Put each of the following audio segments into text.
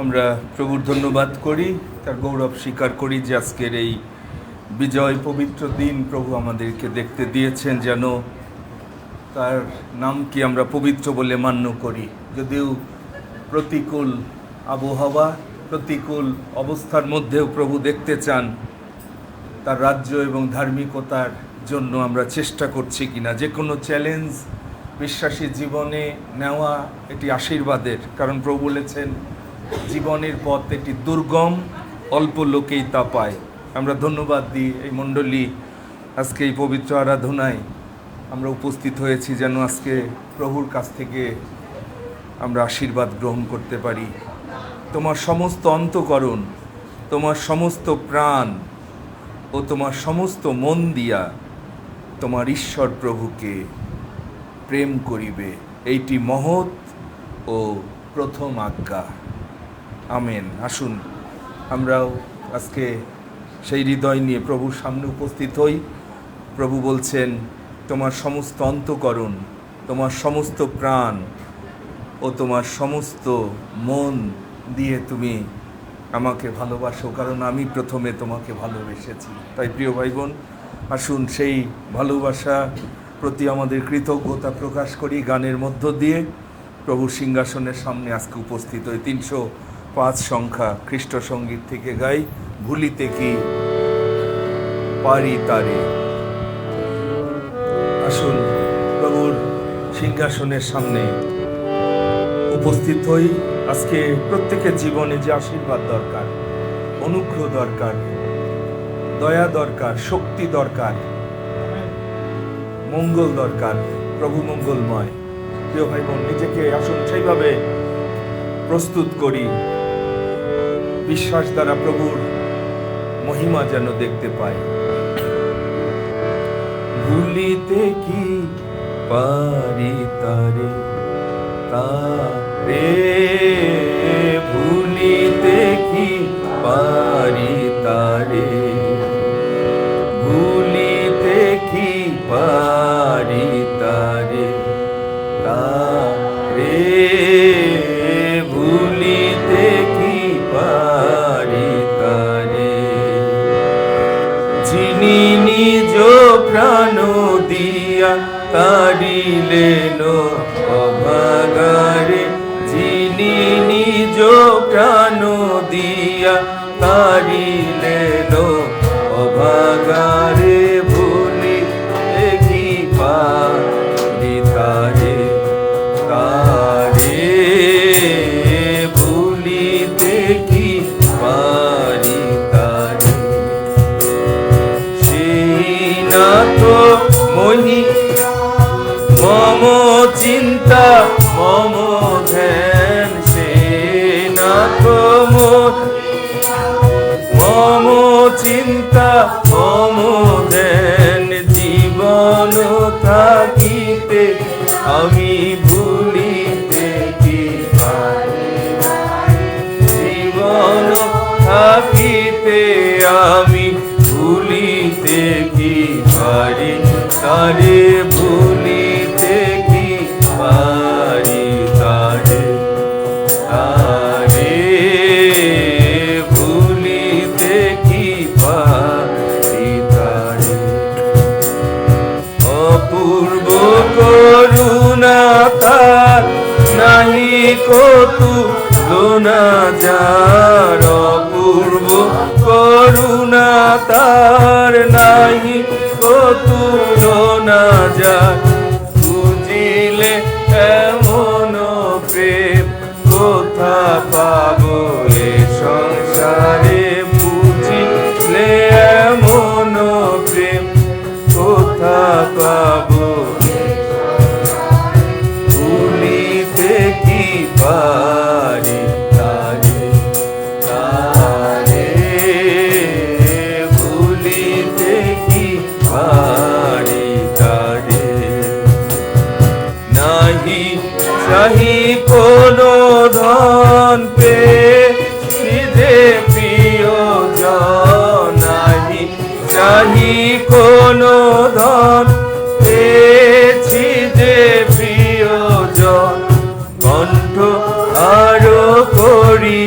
আমরা প্রভুর ধন্যবাদ করি, তার গৌরব স্বীকার করি যে আজকের এই বিজয় পবিত্র দিন প্রভু আমাদেরকে দেখতে দিয়েছেন, যেন তার নামকে আমরা পবিত্র বলে মান্য করি। যদিও প্রতিকূল আবহাওয়া, প্রতিকূল অবস্থার মধ্যেও প্রভু দেখতে চান তার রাজ্য এবং ধার্মিকতার জন্য আমরা চেষ্টা করছি কিনা। যে কোনো চ্যালেঞ্জ বিশ্বাসী জীবনে নেওয়া এটি আশীর্বাদের, কারণ প্রভু বলেছেন জীবনের পথ এটি দুর্গম, অল্প লোকেই তা পায়। আমরা ধন্যবাদ দিই এই মণ্ডলী আজকে এই পবিত্র আরাধনায় আমরা উপস্থিত হয়েছি, যেন আজকে প্রভুর কাছ থেকে আমরা আশীর্বাদ গ্রহণ করতে পারি। তোমার সমস্ত অন্তঃকরণ, তোমার সমস্ত প্রাণ ও তোমার সমস্ত মন দিয়া তোমার ঈশ্বর প্রভুকে প্রেম করিবে, এইটি মহৎ ও প্রথম আজ্ঞা। আমেন। আসুন আমরাও আজকে সেই হৃদয় নিয়ে প্রভুর সামনে উপস্থিত হই। প্রভু বলছেন তোমার সমস্ত অন্তঃকরণ, তোমার সমস্ত প্রাণ ও তোমার সমস্ত মন দিয়ে তুমি আমাকে ভালোবাসো, কারণ আমি প্রথমে তোমাকে ভালোবেসেছি। তাই প্রিয় ভাই বোন, আসুন সেই ভালোবাসা প্রতি আমাদের কৃতজ্ঞতা প্রকাশ করি গানের মধ্য দিয়ে। প্রভু সিংহাসনের সামনে আজকে উপস্থিত হই। 305 সংখ্যা খ্রিস্ট সঙ্গীত থেকে গাই, ভুলিতে কি পারি তারে। আসুন প্রভুর সিংহাসনের সামনে উপস্থিত হই। আজকে প্রত্যেকের জীবনে যে আশীর্বাদ দরকার, অনুগ্রহ দরকার, দয়া দরকার, শক্তি দরকার, মঙ্গল দরকার, প্রভু মঙ্গলময়। প্রিয় ভাই বোন, নিজেকে আসুন সেইভাবে প্রস্তুত করি, বিশ্বাস দ্বারা প্রভুর মহিমা যেন দেখতে পাই। ভুলিতে কি পারি তারে, তারে ভুলিতে কি পারি তারে, ভুলিতে কি পারি তারে, তারে ভুলিতে কি পারি তারে, যিনি নিজ প্রাণ দিয়া তারিলেন অভাগারে, যিনি নিজ প্রাণ দিয়া তারিলেন অভাগারে, ভুলিতে কি পারি তারে, তারে ভুলিতে কি পারি তারে, সেই না তো মহি মম চিন্তা মম ধ্যান, সে না তো মম চিন্তা মম ধ্যান, জীবন থাকিতে আমি ভুলিতে কি পারি, জীবন থাকিতে আমি ভুলিতে কি পারি তারে, ভুলিতে কি পারি তারে, তারে ভুলিতে কি পারি তারে। অপূর্ব করুণা তার নাহি কতুলনা যার, অপূর্ব করুণা তার নাহি কতুলনা যার, বুঝিলে এমন প্রেম কোথা পাবো এ সংসারে, বুঝিলে এমন প্রেম কোথা পাবো, ভুলিতে কি পারি তারে, তারে ভুলিতে কি পারি তারে, নাহি চাহি কোনো ধন পেয়েছি যে প্রিয়জন, নাহি চাহি কোনো ধন পেয়েছি যে প্রিয়জন, কণ্ঠ আরো করি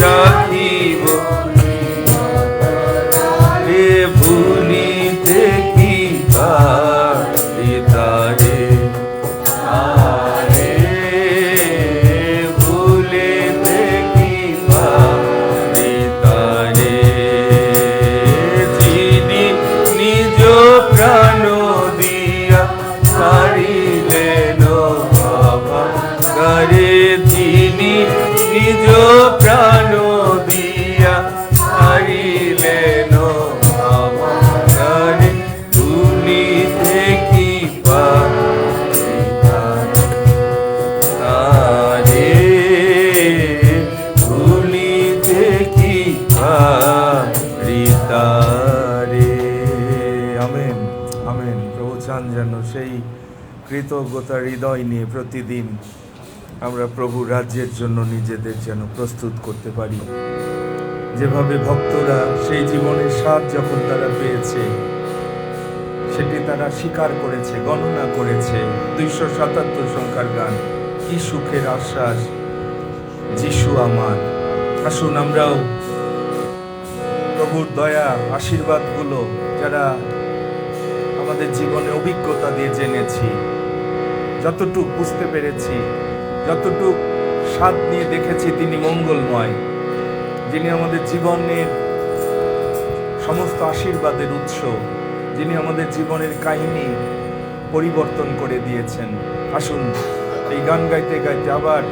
রাখিব রে ভুলিতে কি পারি তারে আরে ভুলিতে কি পারি তারে যিনি নিজ প্রাণ দিয়া ছাড়িলেন বাবা করে যিনি নিজ প্রাণ দিয়া ছাড়িলেন বাবা করে ভুলিতে কি পারি তারে ভুলিতে কি পারি তারে। Amen amen. প্রভু চান যেন সেই কৃতজ্ঞতার হৃদয় নিয়ে প্রতিদিন আমরা প্রভু রাজ্যের জন্য নিজেদের যেন প্রস্তুত করতে পারি। যেভাবে ভক্তরা সেই জীবনের স্বাদ যখন তারা পেয়েছে সেটি তারা স্বীকার করেছে, গণনা করেছে। 277 সংখ্যার গান, কি সুখের আশ্বাস যিশু আমার। আসুন আমরাও প্রভুর দয়া আশীর্বাদগুলো যারা আমাদের জীবনে অভিজ্ঞতা দিয়ে জেনেছি, যতটুক বুঝতে পেরেছি, যতটুক স্বাদ নিয়ে দেখেছি তিনি মঙ্গলময়, যিনি আমাদের জীবনের সমস্ত আশীর্বাদের উৎস, যিনি আমাদের জীবনের কাহিনী পরিবর্তন করে দিয়েছেন। আসুন এই গান গাইতে গাইতে আবার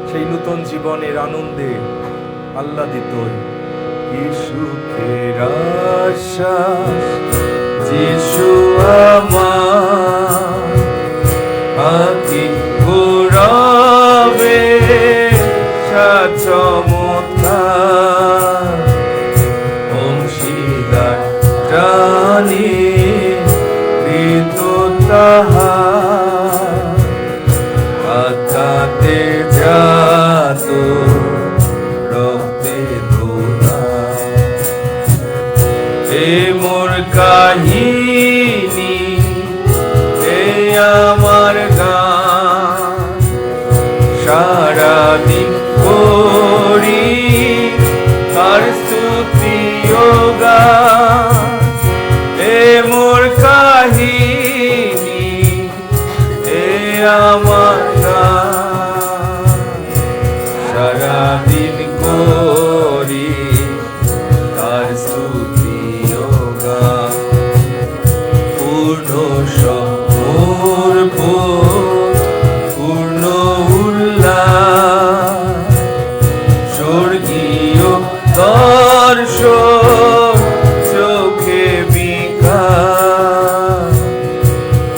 সেই নতুন জীবনের আনন্দে আহ্লাদিত হই। কি সুখের আশ্বাস যিশু আমার, আকি ঘুরাবে চমৎকার অংশীদার জানি কৃত তাহার আত্মাতে জাত রক্তে ধোলা। এ মোর কাহিনী, এ আমার গান, সারাদিন করি আর স্তুতি ও গান। এ মোর কাহিনী, এ আমার গান, সারাদিন করি আর স্তুতি ও গান। পূর্ণ পূর্ণ উল্লাস, স্বর্গীয় দর্শন চোখে বিকাশ।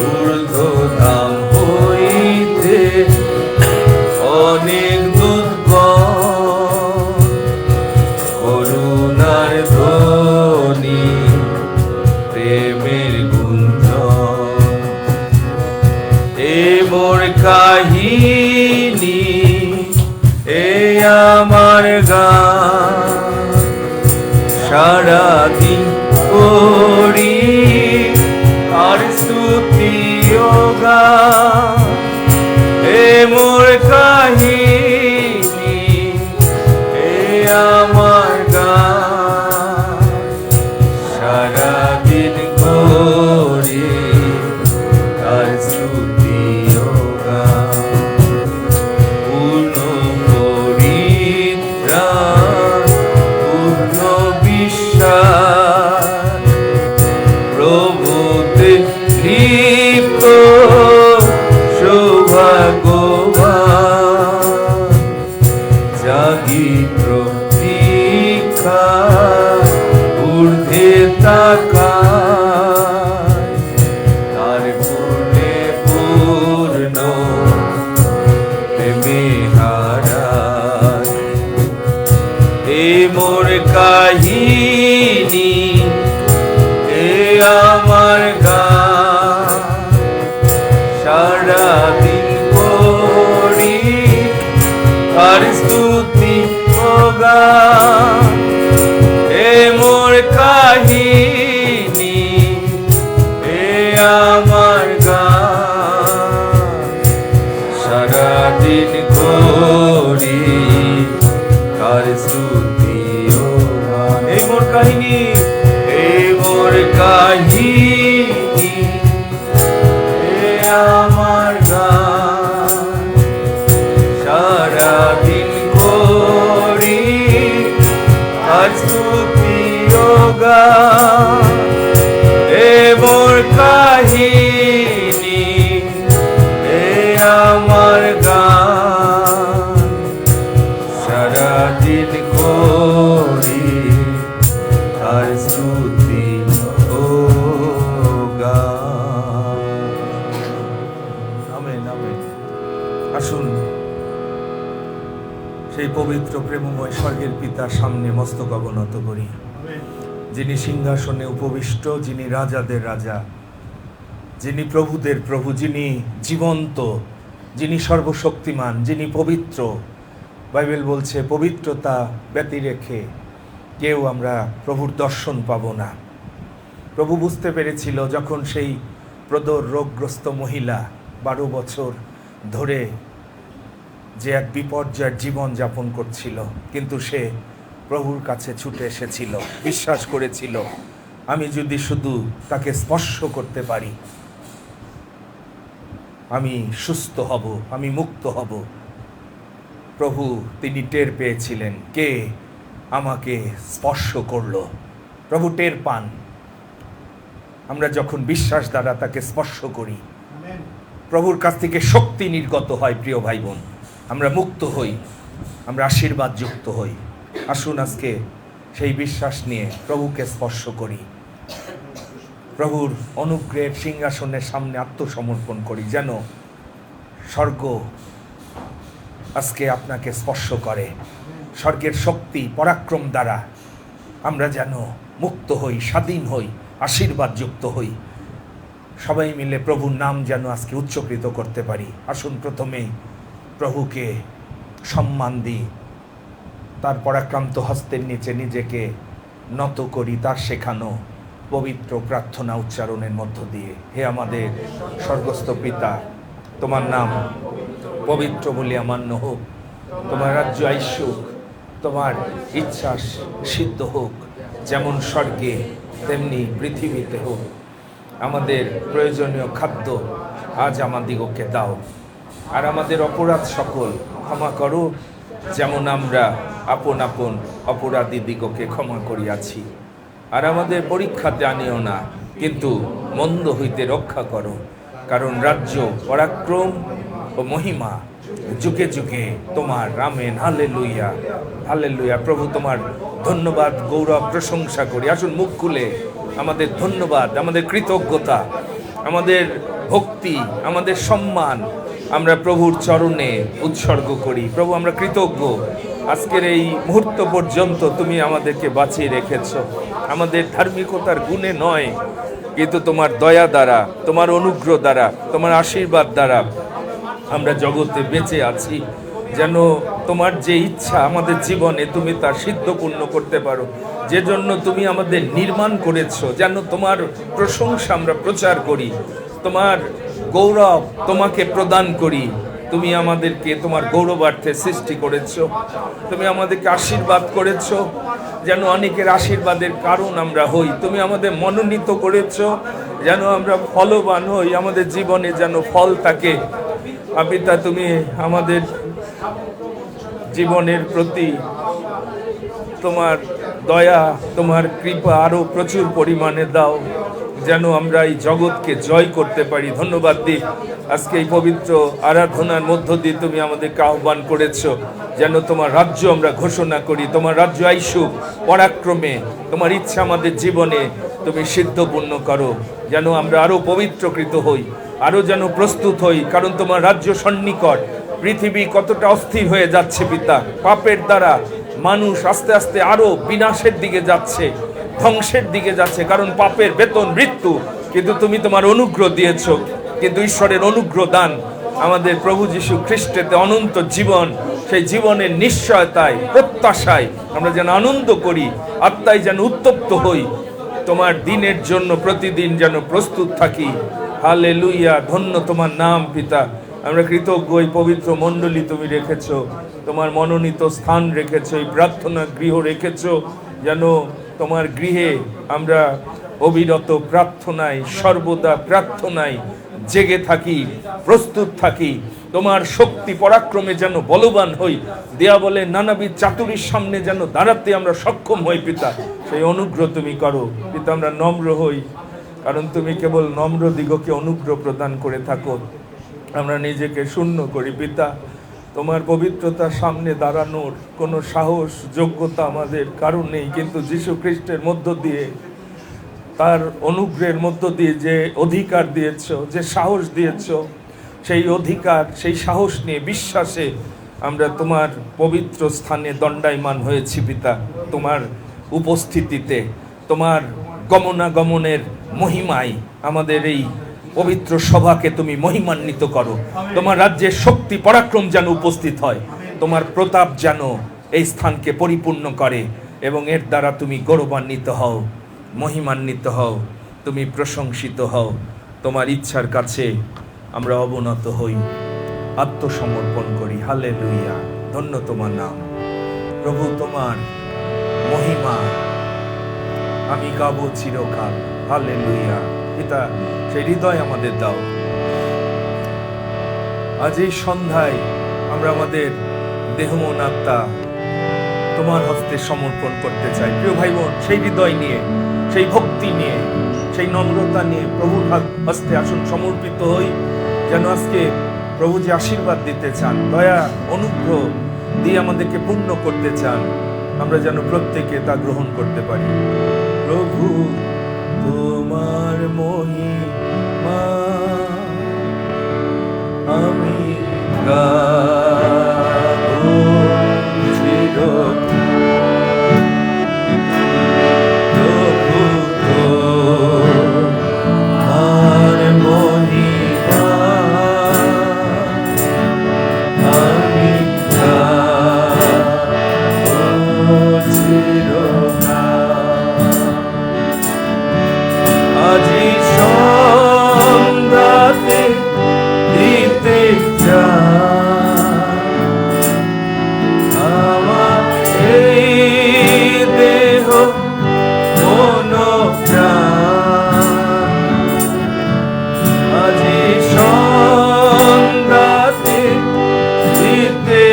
ঊর্ধ্বধাম হইতে অনেক দূতগণ করুণার ধ্বনি প্রেমের গুঞ্জন। এ মোর কাহিনী, এ আমার গান, সারাদিন করি আর স্তুতি ও গান। এ মোর কাহিনী, এ আমার গান, সারাদিন করি আর স্তুতি ও গান। পূর্ণ পরিত্রাণ, পূর্ণ বিশ্বাস, প্রভুতে লিপ্ত সৌভাগ্যবান। জাগি প্রতীক্ষা ঊর্ধ্বে তাকায়, তার পূর্ণে পূর্ণ প্রেমে হারায়। এ মোর কাহিনী, এ আমার গান, সারাদিন করি আর স্তুতি ও গান। এ মোর কাহিনী, এ আমার গান, সারাদিন করি তার স্তুতি ও গান। এই মোর কাহিনী, এই মোর কাহিনী, এ আমার গান, সারাদিন করি তার স্তুতি ও গান। এ মোর কাহিনী, এ আমার গান, সারাদিন করি তার স্তুতি ও গান। Amen, amen. আসুন সেই পবিত্র প্রেমময় স্বর্গের পিতার সামনে মস্তক অবনত করি, যিনি সিংহাসনে উপবিষ্ট, যিনি রাজাদের রাজা, যিনি প্রভুদের প্রভু, যিনি জীবন্ত, যিনি সর্বশক্তিমান, যিনি পবিত্র। বাইবেল বলছে পবিত্রতা ব্যতি রেখে কেউ আমরা প্রভুর দর্শন পাব না। প্রভু বুঝতে পেরেছিল যখন সেই প্রদর রোগগ্রস্ত মহিলা 12 বছর ধরে যে এক বিপর্যয়ের জীবন যাপন করছিল, কিন্তু সে প্রভুর কাছে ছুটে এসেছিল, বিশ্বাস করেছিল আমি যদি শুধু তাকে স্পর্শ করতে পারি আমি সুস্থ হব, আমি মুক্ত হব। প্রভু তিনি টের পেয়েছিলেন কে আমাকে স্পর্শ করলো। প্রভু টের পান আমরা যখন বিশ্বাস দ্বারা তাকে স্পর্শ করি, প্রভুর কাছ থেকে শক্তি নির্গত হয়। প্রিয় ভাই বোন, আমরা মুক্ত হই, আমরা আশীর্বাদ যুক্ত হই। আসুন আজকে সেই বিশ্বাস নিয়ে প্রভুকে স্পর্শ করি, প্রভুর অনুগ্রহের সিংহাসনের সামনে আত্মসমর্পণ করি, যেন স্বর্গ আজকে আপনাকে স্পর্শ করে। স্বর্গের শক্তি পরাক্রম দ্বারা আমরা যেন মুক্ত হই, স্বাধীন হই, আশীর্বাদ যুক্ত হই। সবাই মিলে প্রভুর নাম যেন আজকে উচ্চকৃত করতে পারি। আসুন প্রথমেই প্রভুকে সম্মান দিই, তার পরাক্রান্ত হস্তের নিচে নিজেকে নত করি তার শেখানো পবিত্র প্রার্থনা উচ্চারণের মধ্য দিয়ে। হে আমাদের স্বর্গস্থ পিতা, তোমার নাম পবিত্র বলিয়া মান্য হোক, তোমার রাজ্য আইসুক, তোমার ইচ্ছা সিদ্ধ হোক, যেমন স্বর্গে তেমনি পৃথিবীতে হোক। আমাদের প্রয়োজনীয় খাদ্য আজ আমাদিগকে দাও, আর আমাদের অপরাধ সকল ক্ষমা করো, যেমন আমরা আপন আপন অপরাধী দিগকে ক্ষমা করিয়াছি। আর আমাদের পরীক্ষাতে আনিও না, কিন্তু মন্দ হইতে রক্ষা করো, কারণ রাজ্য, পরাক্রম ও মহিমা যুগে যুগে তোমার। Amen, hallelujah, hallelujah. প্রভু তোমার ধন্যবাদ, গৌরব, প্রশংসা করি। আসুন মুখ খুলে আমাদের ধন্যবাদ, আমাদের কৃতজ্ঞতা, আমাদের ভক্তি, আমাদের সম্মান আমরা প্রভুর চরণে উৎসর্গ করি। প্রভু আমরা কৃতজ্ঞ, আজকের এই মুহূর্ত পর্যন্ত তুমি আমাদেরকে বাঁচিয়ে রেখেছ। আমাদের ধার্মিকতার গুণে নয়, কিন্তু তোমার দয়া দ্বারা, তোমার অনুগ্রহ দ্বারা, তোমার আশীর্বাদ দ্বারা আমরা জগতে বেঁচে আছি। যেন তোমার যে ইচ্ছা আমাদের জীবনে তুমি তা সিদ্ধপূর্ণ করতে পারো, যে জন্য তুমি আমাদের নির্মাণ করেছ, যেন তোমার প্রশংসা আমরা প্রচার করি, তোমার গৌরব তোমাকে প্রদান করি। তুমি আমাদেরকে তোমার গৌরবার্থে সৃষ্টি করেছ, তুমি আমাদেরকে আশীর্বাদ করেছ, যেন অনেকের আশীর্বাদের কারণ আমরা হই। তুমি আমাদের মনোনীত করেছ যেন আমরা ফলবান হই, আমাদের জীবনে যেন ফল থাকে। পিতা, তুমি আমাদের জীবনের প্রতি তোমার দয়া, তোমার কৃপা আরো প্রচুর পরিমাণে দাও, যেন আমরা এই জগৎকে জয় করতে পারি। ধন্যবাদ দিই, আজকে এই পবিত্র আরাধনার মধ্য দিয়ে তুমি আমাদেরকে আহ্বান করেছ, যেন তোমার রাজ্য আমরা ঘোষণা করি। তোমার রাজ্য আইসুক পরাক্রমে, তোমার ইচ্ছা আমাদের জীবনে তুমি সিদ্ধপূর্ণ করো, যেন আমরা আরো পবিত্রকৃত হই, আরো যেন প্রস্তুত হই, কারণ তোমার রাজ্য সন্নিকট। পৃথিবী কতটা অস্থির হয়ে যাচ্ছে পিতা, পাপের দ্বারা মানুষ আস্তে আস্তে আরো বিনাশের দিকে যাচ্ছে, ধ্বংসের দিকে যাচ্ছে, কারণ পাপের বেতন মৃত্যু। কিন্তু তুমি তোমার অনুগ্রহ দিয়েছ, কিন্তু ঈশ্বরের অনুগ্রহ দান আমাদের প্রভু যীশু খ্রিস্টেতে অনন্ত জীবন। সেই জীবনের নিশ্চয়তায়, প্রত্যাশায় আমরা যেন আনন্দ করি, আত্মায় যেন উত্তপ্ত হই, তোমার দিনের জন্য প্রতিদিন যেন প্রস্তুত থাকি। হালেলুয়া, ধন্য তোমার নাম পিতা। আমরা কৃতজ্ঞ, এই পবিত্র মণ্ডলী তুমি রেখেছ, তোমার মনোনীত স্থান রেখেছো, এই প্রার্থনা গৃহ রেখেছো, যেন তোমার গৃহে আমরা অবিরত প্রার্থনায়, সর্বদা প্রার্থনায় জেগে থাকি, প্রস্তুত থাকি, তোমার শক্তি পরাক্রমে যেন বলবান হই, দেয়া বলে নানাবিধ চাতুরীর সামনে যেন দাঁড়াতে আমরা সক্ষম হই। পিতা, সেই অনুগ্রহ তুমি করো। পিতা, আমরা নম্র হই, কারণ তুমি কেবল নম্র দিগকে অনুগ্রহ প্রদান করে থাকো। আমরা নিজেকে শূন্য করি পিতা, তোমার পবিত্রতার সামনে দাঁড়ানোর কোনো সাহস যোগ্যতা আমাদের কারণ নেই, কিন্তু যীশু খ্রিস্টের মধ্য দিয়ে, তার অনুগ্রহের মধ্য দিয়ে যে অধিকার দিয়েছ, যে সাহস দিয়েছ, সেই অধিকার, সেই সাহস নিয়ে বিশ্বাসে আমরা তোমার পবিত্র স্থানে দণ্ডায়মান হয়েছি পিতা। তোমার উপস্থিতিতে, তোমার গমনাগমনের মহিমায় আমাদের এই পবিত্র সভাকে তুমি মহিমান্বিত করো। তোমার রাজ্যের শক্তি পরাক্রম যেন উপস্থিত হয়, তোমার প্রতাপ যেন এই স্থানকে পরিপূর্ণ করে, এবং এর দ্বারা তুমি গৌরবান্বিত হও, মহিমান্বিত হও, তুমি প্রশংসিত হও। তোমার ইচ্ছার কাছে আমরা অবনত হই, আত্মসমর্পণ করি। হালেলুয়া, ধন্য তোমার নাম প্রভু, তোমার মহিমা আমি গাবো চিরকাল। হালেলুয়া। পিতা, সেই হৃদয় আমাদের দাও। আজ এই সন্ধ্যায় আমরা আমাদের দেহ মন আত্মা তোমার হস্তে সমর্পণ করতে চাই। প্রিয় ভাই বোন, সেই হৃদয় নিয়ে, সেই ভক্তি নিয়ে, সেই নম্রতা নিয়ে প্রভুর হস্তে আসুন সমর্পিত হই, যেন আজকে প্রভু যে আশীর্বাদ দিতে চান, দয়া অনুগ্রহ দিয়ে আমাদেরকে পূর্ণ করতে চান, আমরা যেন প্রত্যেকে তা গ্রহণ করতে পারি। প্রভু, তোমার মহিমা আমি গাবো চিরকাল। প্রভু, তোমার মহিমা আমি গাবো চিরকাল। আজি সন্ধ্যাতে দিতে আমার এই দেহ মন প্রাণ। আজি সন্ধ্যাতে দিতে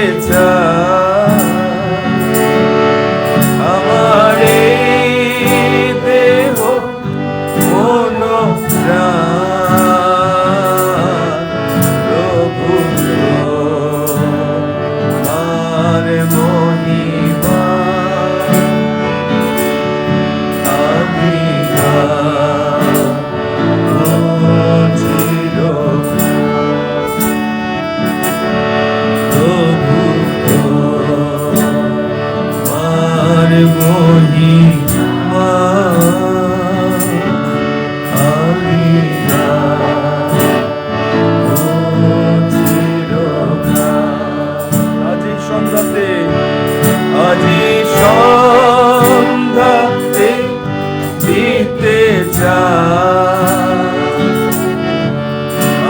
আমার এই দেহ মন প্রাণ। প্রভু, তোমার মহিমা আমি গাবো চিরকাল। প্রভু, তোমার মহিমা আমি গাবো চিরকাল। আজি সন্ধ্যাতে, আজি সন্ধ্যাতে দিতে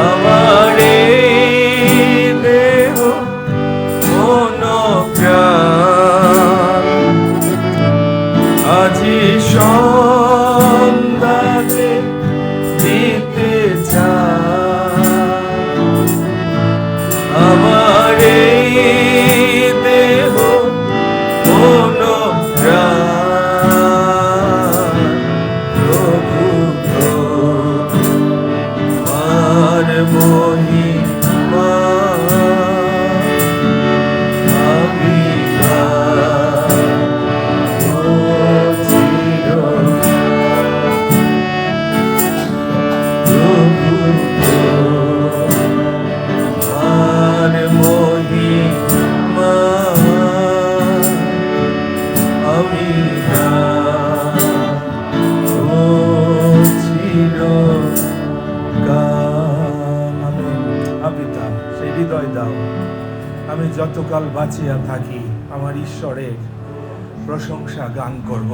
আমার এই দেহ মন প্রাণ। আজি সন্ধ্যাতে দিতে আমার এই দেহ মন প্রাণ। প্রভু, তোমার মহিমা আমি গাবো চিরকাল। প্রভু, তোমার মহিমা আমি গাবো চিরকাল। পিতা, সেই হৃদয় দাও, আমি যতকাল বাঁচিয়া থাকি আমার ঈশ্বরের প্রশংসা গান করব।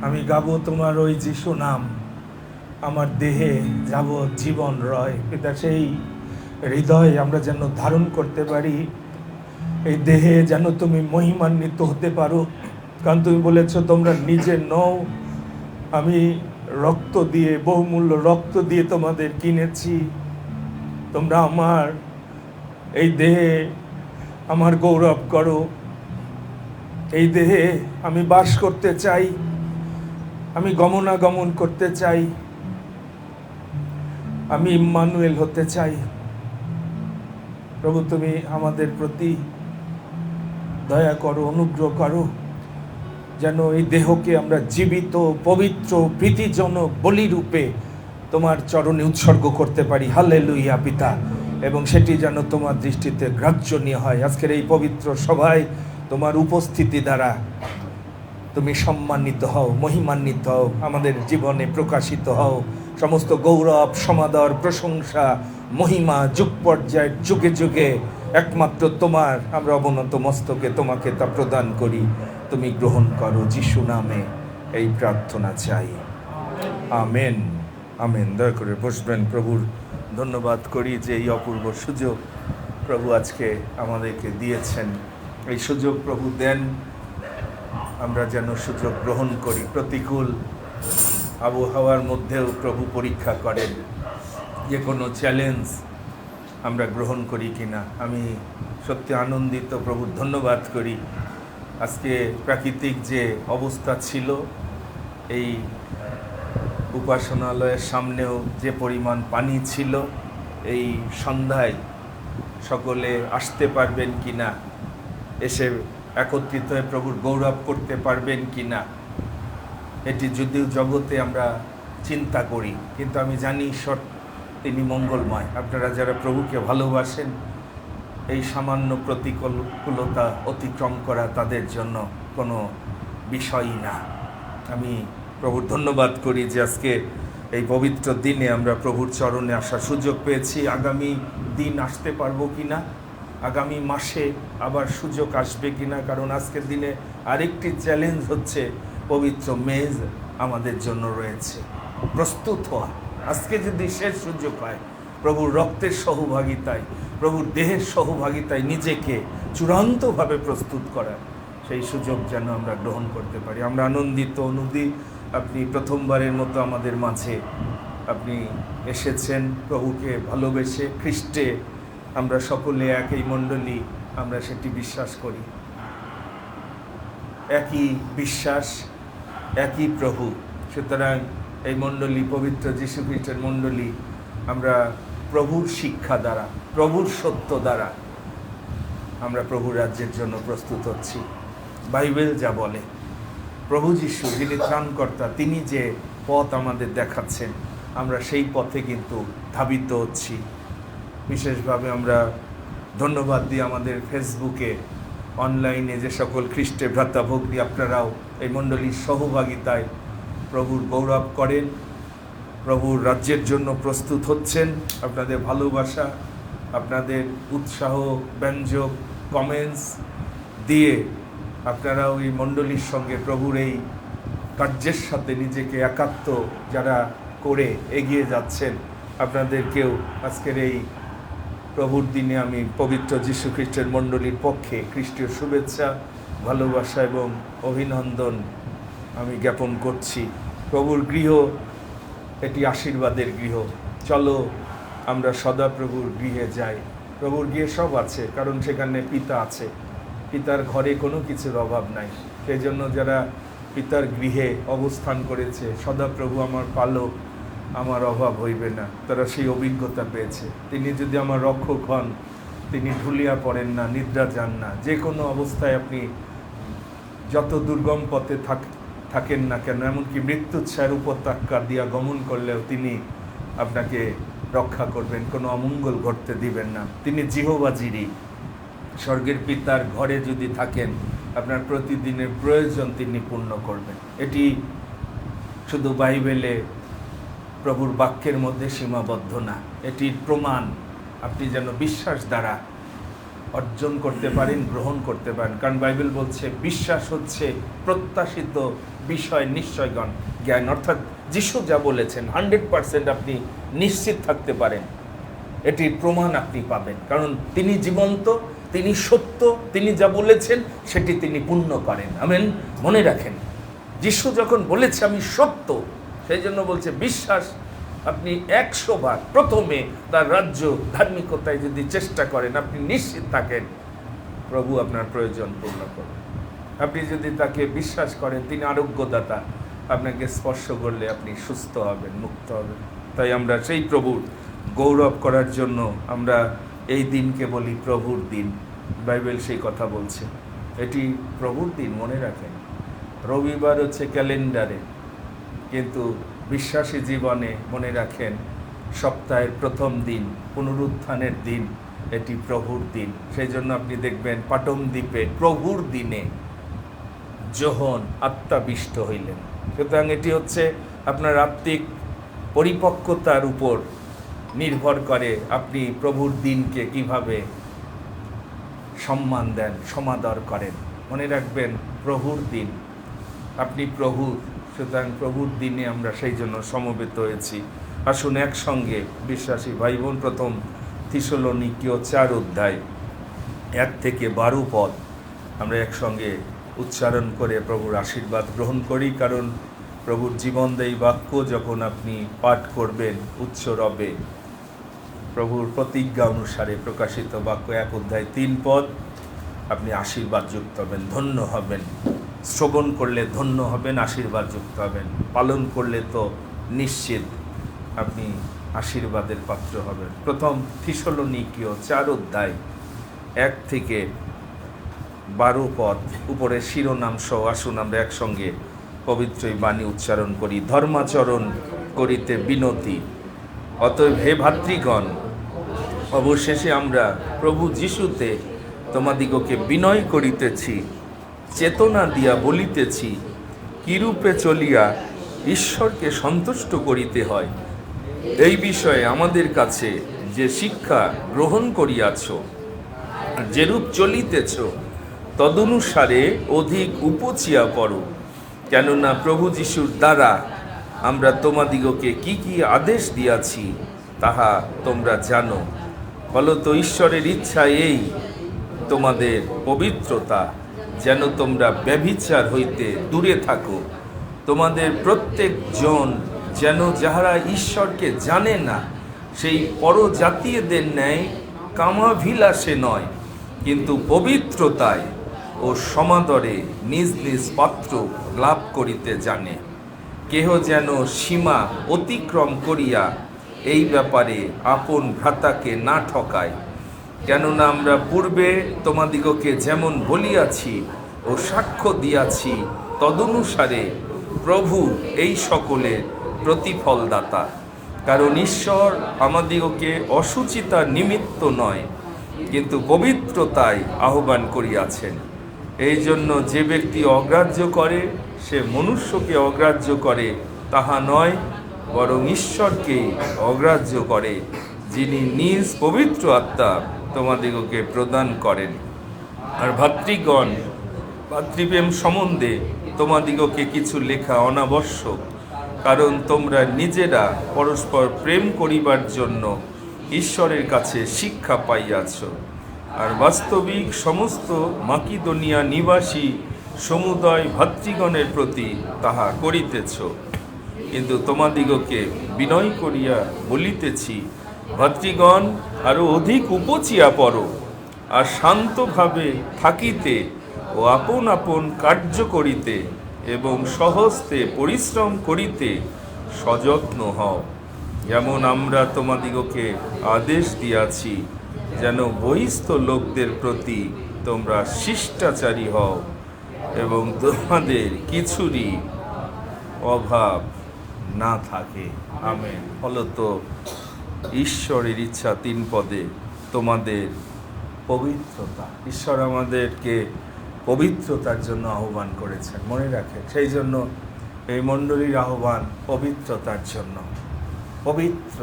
আমি গাবো তোমার ওই যিশু নাম, আমার দেহে যাব জীবন রয়। পিতা, সেই হৃদয় আমরা যেন ধারণ করতে পারি, এই দেহে যেন তুমি মহিমান্বিত হতে পারো, কারণ তুমি বলেছ তোমরা নিজে নও, আমি রক্ত দিয়ে, বহুমূল্য রক্ত দিয়ে তোমাদের কিনেছি। তোমরা আমার এই দেহে আমার গৌরব করো। এই দেহে আমি বাস করতে চাই, আমি গমনাগমন করতে চাই, আমি ইম্মানুয়েল হতে চাই। প্রভু, তুমি আমাদের প্রতি দয়া করো, অনুগ্রহ করো, যেন এই দেহকে আমরা জীবিত, পবিত্র, প্রীতিজনক বলিরূপে তোমার চরণে উৎসর্গ করতে পারি। হালেলুয়া পিতা। এবং সেটি যেন তোমার দৃষ্টিতে গ্রাহ্যনীয় হয়। আজকের এই পবিত্র সভায় তোমার উপস্থিতি দ্বারা তুমি সম্মানিত হও, মহিমান্বিত হও, আমাদের জীবনে প্রকাশিত হও। সমস্ত গৌরব, সমাদর, প্রশংসা, মহিমা যুগ পর্যায়ের যুগে যুগে একমাত্র তোমার। আমরা অবনত মস্তকে তোমাকে তা প্রদান করি। তুমি গ্রহণ করো। যিশু নামে এই প্রার্থনা চাই, আমেন, আমেন। দয়া করে বসবেন। প্রভুর ধন্যবাদ করি যে এই অপূর্ব সুযোগ প্রভু আজকে আমাদেরকে দিয়েছেন। এই সুযোগ প্রভু দেন, আমরা যেন সুযোগ গ্রহণ করি। প্রতিকূল আবহাওয়ার মধ্যেও প্রভু পরীক্ষা করেন যে কোনো চ্যালেঞ্জ আমরা গ্রহণ করি কিনা। আমি সত্যি আনন্দিত, প্রভুর ধন্যবাদ করি। আজকে প্রাকৃতিক যে অবস্থা ছিল, এই উপাসনালয়ের সামনেও যে পরিমাণ পানি ছিল, এই সন্ধ্যায় সকলে আসতে পারবেন কিনা, এসে একত্রিত হয়ে প্রভুর গৌরব করতে পারবেন কিনা, এটি যদিও জগতে আমরা চিন্তা করি, কিন্তু আমি জানি ঈশ্বর তিনি মঙ্গলময়। আপনারা যারা প্রভুকে ভালোবাসেন, এই সামান্য প্রতিকূলতা অতিক্রম করা তাদের জন্য কোনো বিষয়ই না। আমি প্রভুর ধন্যবাদ করি যে আজকে এই পবিত্র দিনে আমরা প্রভুর চরণে আসার সুযোগ পেয়েছি। আগামী দিন আসতে পারবো কিনা, আগামী মাসে আবার সুযোগ আসবে কিনা, কারণ আজকের দিনে আরেকটি চ্যালেঞ্জ হচ্ছে পবিত্র মেজ আমাদের জন্য রয়েছে। প্রস্তুত হওয়া। আজকে যদি শেষ সুযোগ হয় প্রভুর রক্তের সহভাগিতায়, প্রভুর দেহের সহভাগিতায় নিজেকে চূড়ান্তভাবে প্রস্তুত করার, সেই সুযোগ যেন আমরা গ্রহণ করতে পারি। আমরা আনন্দিত। অনুদি, আপনি প্রথমবারের মতো আমাদের মাঝে আপনি এসেছেন প্রভুকে ভালোবেসে। খ্রিস্টে আমরা সকলে একই মণ্ডলী, আমরা সেটি বিশ্বাস করি। একই বিশ্বাস, একই প্রভু। সুতরাং এই মণ্ডলী পবিত্র যীশু খ্রিস্টের মণ্ডলী। আমরা প্রভুর শিক্ষা দ্বারা, প্রভুর সত্য দ্বারা আমরা প্রভুর রাজ্যের জন্য প্রস্তুত হচ্ছি। বাইবেল যা বলে, প্রভু যীশু যিনি ত্রাণকর্তা, তিনি যে পথ আমাদের দেখাচ্ছেন, আমরা সেই পথে কিন্তু ধাবিত হচ্ছি। বিশেষভাবে আমরা ধন্যবাদ দিই আমাদের ফেসবুকে, অনলাইনে যে সকল খ্রিস্টে ভ্রাতা ভগ্নী, আপনারাও এই মণ্ডলীর সহভাগিতায় প্রভুর গৌরব করেন, প্রভুর রাজ্যের জন্য প্রস্তুত হচ্ছেন। আপনাদের ভালোবাসা, আপনাদের উৎসাহ ব্যঞ্জক কমেন্টস দিয়ে আপনারাও এই মণ্ডলীর সঙ্গে প্রভুর এই কার্যের সাথে নিজেকে একাত্ম যারা করে এগিয়ে যাচ্ছেন, আপনাদেরকেও আজকের এই প্রভুর দিনে আমি পবিত্র যীশু খ্রিস্টের মণ্ডলীর পক্ষে খ্রিস্টীয় শুভেচ্ছা, ভালোবাসা এবং অভিনন্দন আমি জ্ঞাপন করছি। প্রভুর গৃহ এটি আশীর্বাদের গৃহ। চলো আমরা সদা প্রভুর গৃহে যাই। প্রভুর গৃহে সব আছে, কারণ সেখানে পিতা আছে। পিতার ঘরে কোনো কিছুর অভাব নাই। সেই জন্য যারা পিতার গৃহে অবস্থান করেছে, সদাপ্রভু আমার পালক, আমার অভাব হইবে না, তারা সেই অভিজ্ঞতা পেয়েছে। তিনি যদি আমার রক্ষক হন, তিনি ঢুলিয়া পড়েন না, নিদ্রা যান না। যে কোনো অবস্থায় আপনি যত দুর্গম পথে থাকেন না কেন, এমনকি মৃত্যুচ্ছায়ের উপত্যকা দিয়া গমন করলেও তিনি আপনাকে রক্ষা করবেন, কোনো অমঙ্গল ঘটতে দিবেন না। তিনি জিহোবা জিরি। স্বর্গের পিতার ঘরে যদি থাকেন, আপনার প্রতিদিনের প্রয়োজন তিনি পূর্ণ করবেন। এটি শুধু বাইবেলে প্রভুর বাক্যের মধ্যে সীমাবদ্ধ না, এটির প্রমাণ আপনি যেন বিশ্বাস দ্বারা অর্জন করতে পারেন, গ্রহণ করতে পারেন। কারণ বাইবেল বলছে বিশ্বাস হচ্ছে প্রত্যাশিত বিষয় নিশ্চয়গণ জ্ঞান। অর্থাৎ যিশু যা বলেছেন 100% আপনি নিশ্চিত থাকতে পারেন, এটির প্রমাণ আপনি পাবেন। কারণ তিনি জীবন্ত, তিনি সত্য, তিনি যা বলেছেন সেটি তিনি পূর্ণ করেন। আমেন। মনে রাখেন, যিশু যখন বলেছে আমি সত্য, সেই জন্য বলছে বিশ্বাস আপনি 100 বার প্রথমে তার রাজ্য ধার্মিকতায় যদি চেষ্টা করেন, আপনি নিশ্চিত থাকেন প্রভু আপনার প্রয়োজন পূর্ণ করবেন। আপনি যদি তাকে বিশ্বাস করেন, তিনি আরোগ্যদাতা, আপনাকে স্পর্শ করলে আপনি সুস্থ হবেন, মুক্ত হবেন। তাই আমরা সেই প্রভুর গৌরব করার জন্য আমরা এই দিনকে বলি প্রভুর দিন। বাইবেল সেই কথা বলছে, এটি প্রভুর দিন। মনে রাখেন, রবিবার হচ্ছে ক্যালেন্ডারে, কিন্তু বিশ্বাসী জীবনে মনে রাখেন সপ্তাহের প্রথম দিন, পুনরুত্থানের দিন, এটি প্রভুর দিন। সেই জন্য আপনি দেখবেন পাটম দ্বীপে প্রভুর দিনে যোহন আত্মাবিষ্ট হইলেন। সুতরাং এটি হচ্ছে আপনার আত্মিক পরিপক্কতার উপর নির্ভর করে আপনি প্রভুর দিনকে কিভাবে সম্মান দেন, সমাদর করেন। মনে রাখবেন প্রভুর দিন, আপনি প্রভুর। সুতরাং প্রভুর দিনে আমরা সেই জন্য সমবেত হয়েছি। আসুন একসঙ্গে বিশ্বাসী ভাই বোন প্রথম থিসলনিকীয় 4 অধ্যায় 1 থেকে 12 পদ আমরা একসঙ্গে উচ্চারণ করে প্রভুর আশীর্বাদ গ্রহণ করি। কারণ প্রভুর জীবনদায়ী বাক্য যখন আপনি পাঠ করবেন উচ্চ রবে, প্রভুর প্রতিজ্ঞা অনুসারে প্রকাশিত বাক্য 1 অধ্যায় 3 পদ, আপনি আশীর্বাদ যুক্ত হবেন, ধন্য হবেন। শ্রবণ করলে ধন্য হবেন, আশীর্বাদ যুক্ত হবেন। পালন করলে তো নিশ্চিত আপনি আশীর্বাদের পাত্র হবেন। প্রথম থিসলনিকীয় 4 অধ্যায় 1 থেকে 12 পদ উপরে শিরোনাম সহ আসুন আমরা একসঙ্গে পবিত্র বাণী উচ্চারণ করি। ধর্মাচরণ করিতে বিনতি, অতএব হে ভাতৃগণ, অবশেষে আমরা প্রভু যিশুতে তোমাদিগকে বিনয় করিতেছি, চেতনা দিয়া বলিতেছি, কিরূপে চলিয়া ঈশ্বরকে সন্তুষ্ট করিতে হয়, এই বিষয়ে আমাদের কাছে যে শিক্ষা গ্রহণ করিয়াছ, যেরূপ চলিতেছ তদনুসারে অধিক উপচিয়া পড়ো। কেননা প্রভু যিশুর দ্বারা আমরা তোমাদিগকে কি কি আদেশ দিয়াছি তাহা তোমরা জানো। ফলত ঈশ্বরের ইচ্ছা এই, তোমাদের পবিত্রতা, যেন তোমরা ব্যভিচার হইতে দূরে থাকো। তোমাদের প্রত্যেক জন যেন যাহারা ঈশ্বরকে জানে না, সেই পরজাতীয়দের ন্যায় কামাভিলাষে নয়, কিন্তু পবিত্রতায় ও সমাদরে নিজ নিজ পাত্র লাভ করিতে জানে। কেহ যেন সীমা অতিক্রম করিয়া এই ব্যাপারে আপন ভ্রাতাকে না ঠকায়। কেননা আমরা পূর্বে তোমাদিগকে যেমন বলিয়াছি ও সাক্ষ্য দিয়াছি, তদনুসারে প্রভু এই সকলের প্রতিফলদাতা। কারণ ঈশ্বর আমাদিগকে অশুচিতার নিমিত্ত নয়, কিন্তু পবিত্রতায় আহ্বান করিয়াছেন। এই জন্য যে ব্যক্তি অগ্রাহ্য করে সে মনুষ্যকে অগ্রাহ্য করে তাহা নয়, বরং ঈশ্বরকে অগ্রাহ্য করে, যিনি নিজ পবিত্র আত্মা তোমাদিগকে প্রদান করেন। আর ভাতৃগণ, ভাতৃপ্রেম সম্বন্ধে তোমাদিগকে কিছু লেখা অনাবশ্যক, কারণ তোমরা নিজেরা পরস্পর প্রেম করিবার জন্য ঈশ্বরের কাছে শিক্ষা পাইয়াছ। আর বাস্তবিক সমস্ত মাকিদোনিয়া নিবাসী সমুদয় ভাতৃগণের প্রতি তাহা করিতেছ। কিন্তু তোমাদিগকে বিনয় করিয়া বলিতেছি, ভাতৃগণ, আরো অধিক উপচিয়া পড়ো, আর শান্তভাবে থাকিতে ও আপন আপন কার্য করিতে এবং স্বহস্তে পরিশ্রম করিতে সযত্ন হও, যেমন আমরা তোমাদিগকে আদেশ দিয়াছি, যেন বহিস্থ লোকদের প্রতি তোমরা শিষ্টাচারী হও এবং তোমাদের কিছুরই অভাব না থাকে। আমেন। ফলত ঈশ্বরের ইচ্ছা 3 পদে তোমাদের পবিত্রতা, ঈশ্বর আমাদেরকে পবিত্রতার জন্য আহ্বান করেছেন। মনে রাখেন, সেই জন্য এই মণ্ডলীর আহ্বান পবিত্রতার জন্য। পবিত্র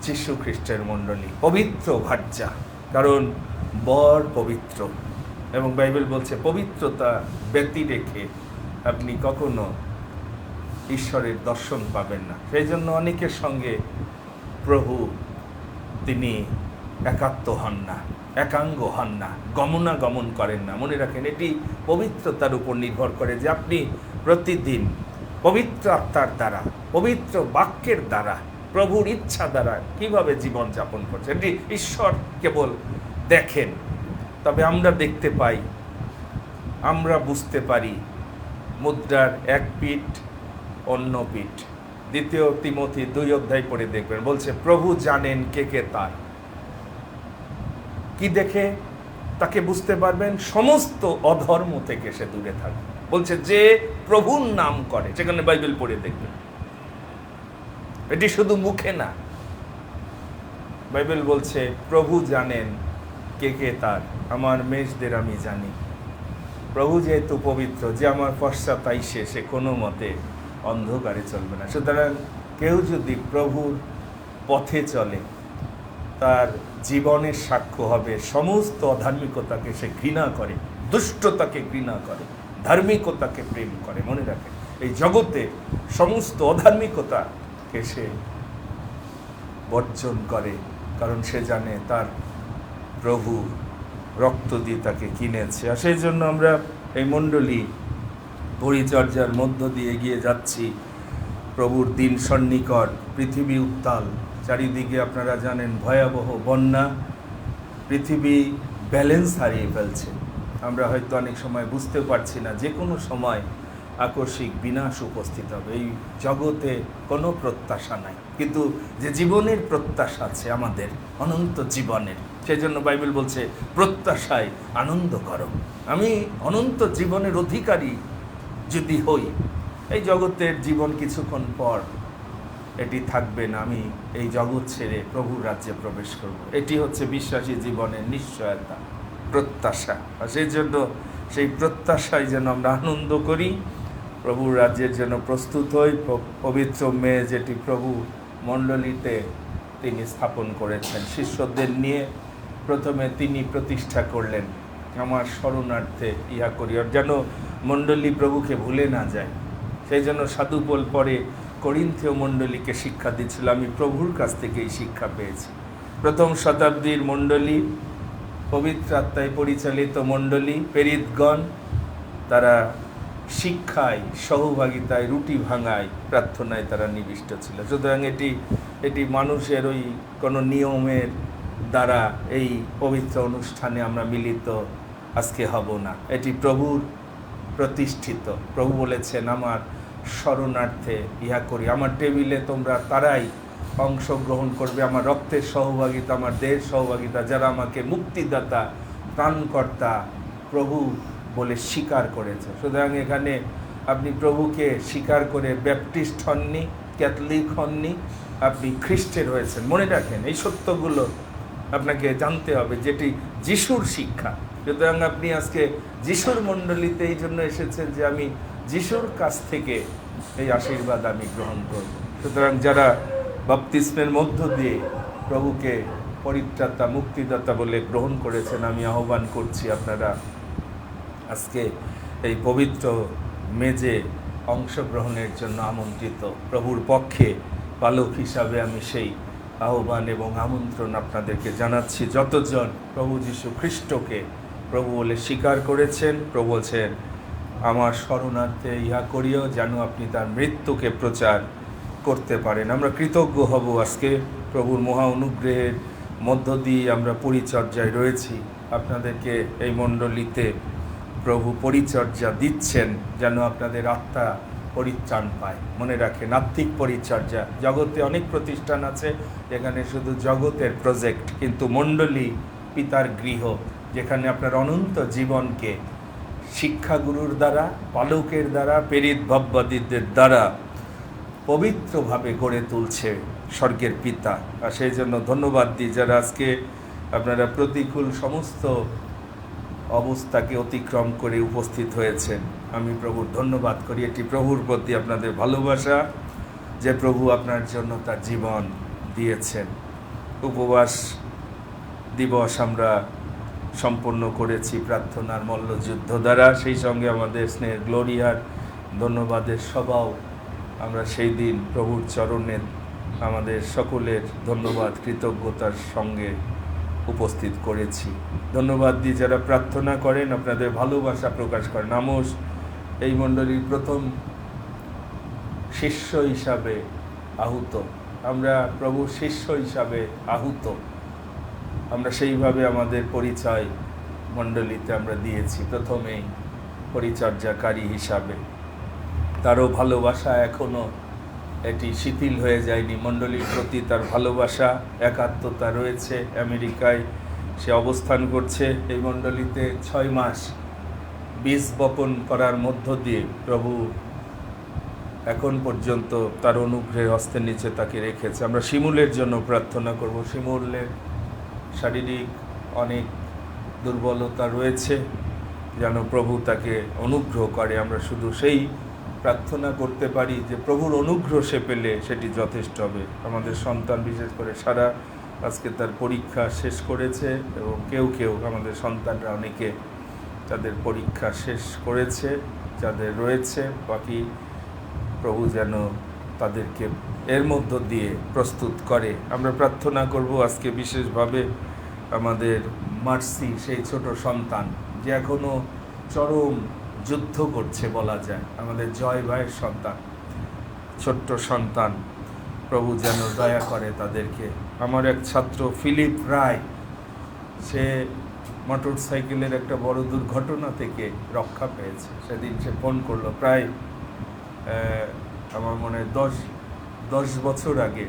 যীশু খ্রিস্টের মণ্ডলী, পবিত্র ভার্যা, কারণ বর পবিত্র, এবং বাইবেল বলছে পবিত্রতা ব্যতি রেখে আপনি কখনো ঈশ্বরের দর্শন পাবেন না। সেই জন্য অনেকের সঙ্গে প্রভু তিনি একাত্ম হন না, একাঙ্গ হন না, গমনাগমন করেন না। মনে রাখেন, এটি পবিত্রতার উপর নির্ভর করে যে আপনি প্রতিদিন পবিত্র আত্মার দ্বারা, পবিত্র বাক্যের দ্বারা, প্রভুর ইচ্ছা দ্বারা কিভাবে জীবন যাপন করছেন। এটি ঈশ্বর কেবল দেখেন, তবে আমরা দেখতে পাই, আমরা বুঝতে পারি মুদ্রার এক পিঠ অন্য পিঠ। 2 তিমথি 2 অধ্যায় পড়ে দেখবেন, বলছে প্রভু জানেন কে কে তার। কি দেখে তাকে বুঝতে পারবেন? সমস্ত অধর্ম থেকে সে দূরে থাকবে। বলছে যে প্রভুর নাম করে, সেখানে বাইবেল পড়ে দেখবেন। এটি শুধু মুখে না, বাইবেল বলছে প্রভু জানেন কে কে তার। আমার মেষদের আমি জানি। প্রভু যেহেতু পবিত্র, যে আমার পশ্চাৎ আইসে সে কোনো মতে অন্ধকারে চলবে না। সুতরাং কেউ যদি প্রভুর পথে চলে, তার জীবনের সাক্ষ্য হবে সমস্ত অধার্মিকতাকে সে ঘৃণা করে, দুষ্টতাকে ঘৃণা করে, ধার্মিকতাকে প্রেম করে। মনে রাখে, এই জগতে সমস্ত অধার্মিকতাকে সে বর্জন করে, কারণ সে জানে তার প্রভু রক্ত দিয়ে তাকে কিনেছে। আর সেই জন্য আমরা এই মণ্ডলী পরিচর্যার মধ্য দিয়ে এগিয়ে যাচ্ছি। প্রভুর দিন সন্নিকট, পৃথিবী উত্তাল, চারিদিকে আপনারা জানেন ভয়াবহ বন্যা, পৃথিবী ব্যালেন্স হারিয়ে ফেলছে। আমরা হয়তো অনেক সময় বুঝতে পারছি না, যে কোনো সময় আকস্মিক বিনাশ উপস্থিত হবে। এই জগতে কোনো প্রত্যাশা নাই, কিন্তু যে জীবনের প্রত্যাশা আছে আমাদের, অনন্ত জীবনের, সেই জন্য বাইবেল বলছে প্রত্যাশায় আনন্দ করো। আমি অনন্ত জীবনের অধিকারী যদি হই, এই জগতের জীবন কিছুক্ষণ পর এটি থাকবে না, আমি এই জগৎ ছেড়ে প্রভুর রাজ্যে প্রবেশ করব। এটি হচ্ছে বিশ্বাসী জীবনের নিশ্চয়তা, প্রত্যাশা। আর সেই জন্য সেই প্রত্যাশায় যেন আমরা আনন্দ করি, প্রভুর রাজ্যের জন্য প্রস্তুত হই। পবিত্র মেয়ে যেটি প্রভু মণ্ডলীতে তিনি স্থাপন করেছেন, শিষ্যদের নিয়ে প্রথমে তিনি প্রতিষ্ঠা করলেন, আমার শরণার্থে ইহা করি, আর যেন মণ্ডলী প্রভুকে ভুলে না যায়। সেই জন্য সাধু পৌল পরে করিন্থীয় মণ্ডলীকে শিক্ষা দিচ্ছিল, আমি প্রভুর কাছ থেকে এই শিক্ষা পেয়েছি। প্রথম শতাব্দীর মণ্ডলী, পবিত্র আত্মায় পরিচালিত মণ্ডলী, প্রেরিতগণ, তারা শিক্ষায়, সহভাগিতায়, রুটি ভাঙায়, প্রার্থনায় তারা নিবিষ্ট ছিল। সুতরাং এটি মানুষের ওই কোনো নিয়মের দ্বারা এই পবিত্র অনুষ্ঠানে আমরা মিলিত আজকে হব না। এটি প্রভুর প্রতিষ্ঠিত। প্রভু বলেছেন, আমার শরণার্থে ইহা করি। আমার টেবিলে তোমরা তারাই অংশগ্রহণ করবে, আমার রক্তের সহভাগিতা, আমার দেহের সহভাগিতা, যারা আমাকে মুক্তিদাতা, প্রাণকর্তা প্রভু বলে স্বীকার করেছে। সুতরাং এখানে আপনি প্রভুকে স্বীকার করে ব্যাপটিস্ট হননি, ক্যাথলিক হননি, আপনি খ্রিস্টের হয়েছেন। মনে রাখেন, এই সত্যগুলো আপনাকে জানতে হবে, যেটি যিশুর শিক্ষা। সুতরাং আপনি আজকে যিশুর মণ্ডলীতে এই জন্য এসেছেন যে আমি যিশুর কাছ থেকে এই আশীর্বাদ আমি গ্রহণ করব। সুতরাং যারা বাপ্তিস্মের মধ্য দিয়ে প্রভুকে পরিত্রাতা, মুক্তিদাতা বলে গ্রহণ করেছেন, আমি আহ্বান করছি আপনারা আজকে এই পবিত্র মেজে অংশগ্রহণের জন্য আমন্ত্রিত। প্রভুর পক্ষে পালক হিসাবে আমি সেই আহ্বান এবং আমন্ত্রণ আপনাদেরকে জানাচ্ছি। যতজন প্রভু যীশু খ্রিস্টকে প্রভু বলে স্বীকার করেছেন, প্রভু বলছেন, আমার শরণার্থে ইহা করিও, যেন আপনি তার মৃত্যুকে প্রচার করতে পারেন। আমরা কৃতজ্ঞ হব আজকে প্রভুর মহা অনুগ্রহের মধ্য দিয়ে আমরা পরিচর্যায় রয়েছি। আপনাদেরকে এই মণ্ডলীতে প্রভু পরিচর্যা দিচ্ছেন, যেন আপনাদের আত্মা পরিত্রাণ পায়। মনে রাখেন, আত্মিক পরিচর্যা, জগতে অনেক প্রতিষ্ঠান আছে যেখানে শুধু জগতের প্রজেক্ট, কিন্তু মণ্ডলী পিতার গৃহ, যেখানে আপনার অনন্ত জীবনকে শিক্ষাগুরুর দ্বারা, পালকের দ্বারা, প্রেরিত ভববাদীদের দ্বারা পবিত্রভাবে গড়ে তুলছে স্বর্গের পিতা। আর সেই জন্য ধন্যবাদ দিই যারা আজকে আপনারা প্রতিকূল সমস্ত অবস্থাকে অতিক্রম করে উপস্থিত হয়েছেন। আমি প্রভুর ধন্যবাদ করি। এটি প্রভুর প্রতি আপনাদের ভালোবাসা, যে প্রভু আপনার জন্য তার জীবন দিয়েছেন। উপবাস দিবস আমরা সম্পন্ন করেছি প্রার্থনার মল্লযুদ্ধ দ্বারা, সেই সঙ্গে আমাদের স্নেহের গ্লোরিয়ার ধন্যবাদের সভাও আমরা সেই দিন প্রভুর চরণে আমাদের সকলের ধন্যবাদ, কৃতজ্ঞতার সঙ্গে উপস্থিত করেছি। ধন্যবাদ দিই যারা প্রার্থনা করেন, আপনাদের ভালোবাসা প্রকাশ করেন। আমোস এই মণ্ডলীর প্রথম শিষ্য হিসাবে আহুত, আমরা প্রভুর শিষ্য হিসাবে আহুত, আমরা সেইভাবে আমাদের পরিচয় মণ্ডলীতে আমরা দিয়েছি প্রথমেই পরিচর্যাকারী হিসাবে। তারও ভালোবাসা এখনও এটি শিথিল হয়ে যায়নি, মণ্ডলীর প্রতি তার ভালোবাসা একাত্মতা রয়েছে। আমেরিকায় সে অবস্থান করছে। এই মণ্ডলীতে 6 মাস বীজ বপন করার মধ্য দিয়ে প্রভু এখন পর্যন্ত তার অনুগ্রহের হস্তের নিচে তাকে রেখেছে। আমরা শিমুলের জন্য প্রার্থনা করব। শিমুলের শারীরিক অনেক দুর্বলতা রয়েছে, যেন প্রভু তাকে অনুগ্রহ করে। আমরা শুধু সেই প্রার্থনা করতে পারি যে প্রভুর অনুগ্রহ সে পেলে সেটি যথেষ্ট হবে। আমাদের সন্তান, বিশেষ করে সারা আজকে তার পরীক্ষা শেষ করেছে, এবং কেউ আমাদের সন্তানরা অনেকে তাদের পরীক্ষা শেষ করেছে, যাদের রয়েছে বাকি, প্রভু যেন তাদেরকে এর মধ্য দিয়ে প্রস্তুত করে। আমরা প্রার্থনা করব আজকে বিশেষভাবে আমাদের মার্সি, সেই ছোট সন্তান যে এখনও চরম যুদ্ধ করছে বলা যায়, আমাদের জয় ভাইয়ের সন্তান, ছোট্ট সন্তান, প্রভু যেন দয়া করে তাদেরকে। আমার এক ছাত্র ফিলিপ রায়, সে মোটর সাইকেলের একটা বড় দুর্ঘটনা থেকে রক্ষা পেয়েছে। সেদিন সে ফোন করলো, প্রায় আমার মনে হয় 10 বছর আগে,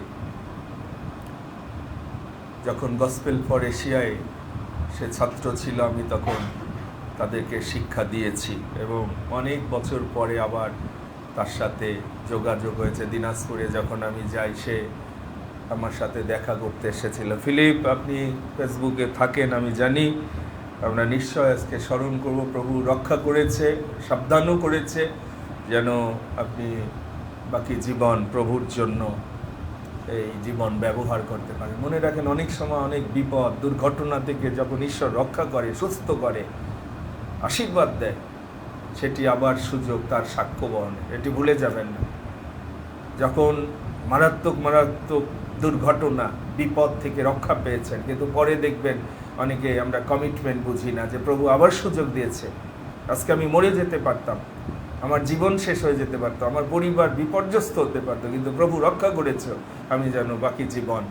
যখন গসপেল ফর এশিয়ায় সে ছাত্র ছিল, আমি তখন তাদেরকে শিক্ষা দিয়েছি, এবং অনেক বছর পরে আবার তার সাথে যোগাযোগ হয়েছে। দিনাজপুরে যখন আমি যাই, সে আমার সাথে দেখা করতে এসেছিল। ফিলিপ, আপনি ফেসবুকে থাকেন আমি জানি, আমরা নিশ্চয় আজকে স্মরণ করব। প্রভু রক্ষা করেছে, সাবধানও করেছে, যেন আপনি বাকি জীবন প্রভুর জন্য এই জীবন ব্যবহার করতে পারেন। মনে রাখেন, অনেক সময় অনেক বিপদ দুর্ঘটনা থেকে যখন ঈশ্বর রক্ষা করে, সুস্থ করে, আশীর্বাদ দেয়, সেটি আবার সুযোগ তার সাক্ষ্য বহনের। এটি ভুলে যাবেন না। যখন মারাত্মক দুর্ঘটনা, বিপদ থেকে রক্ষা পেয়েছেন, কিন্তু পরে দেখবেন অনেকে আমরা কমিটমেন্ট বুঝি না, যে প্রভু আবার সুযোগ দিয়েছে। আজকে আমি মরে যেতে পারতাম, আমার জীবন শেষ হয়ে যেতে পারতো, আমার পরিবার বিপর্যস্ত হতে পারতো, কিন্তু প্রভু রক্ষা করেছ, আমি যেন বাকি জীবন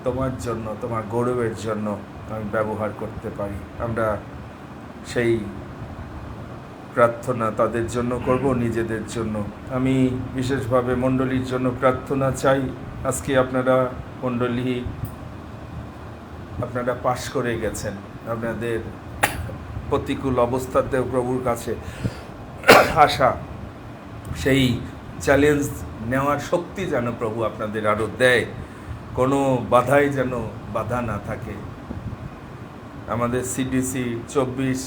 তোমার জন্য, তোমার গৌরবের জন্য আমি ব্যবহার করতে পারি। আমরা সেই প্রার্থনা তাদের জন্য করব, নিজেদের জন্য। আমি বিশেষভাবে মণ্ডলীর জন্য প্রার্থনা চাই। আজকে আপনারা মণ্ডলী, আপনারা পাশ করে গেছেন, আপনাদের প্রতিকূল অবস্থাতেও প্রভুর কাছে আসা, সেই চ্যালেঞ্জ নেওয়ার শক্তি যেন প্রভু আপনাদের আরও দেয়, কোনো বাধাই যেন বাধা না থাকে। আমাদের সিডিসি 24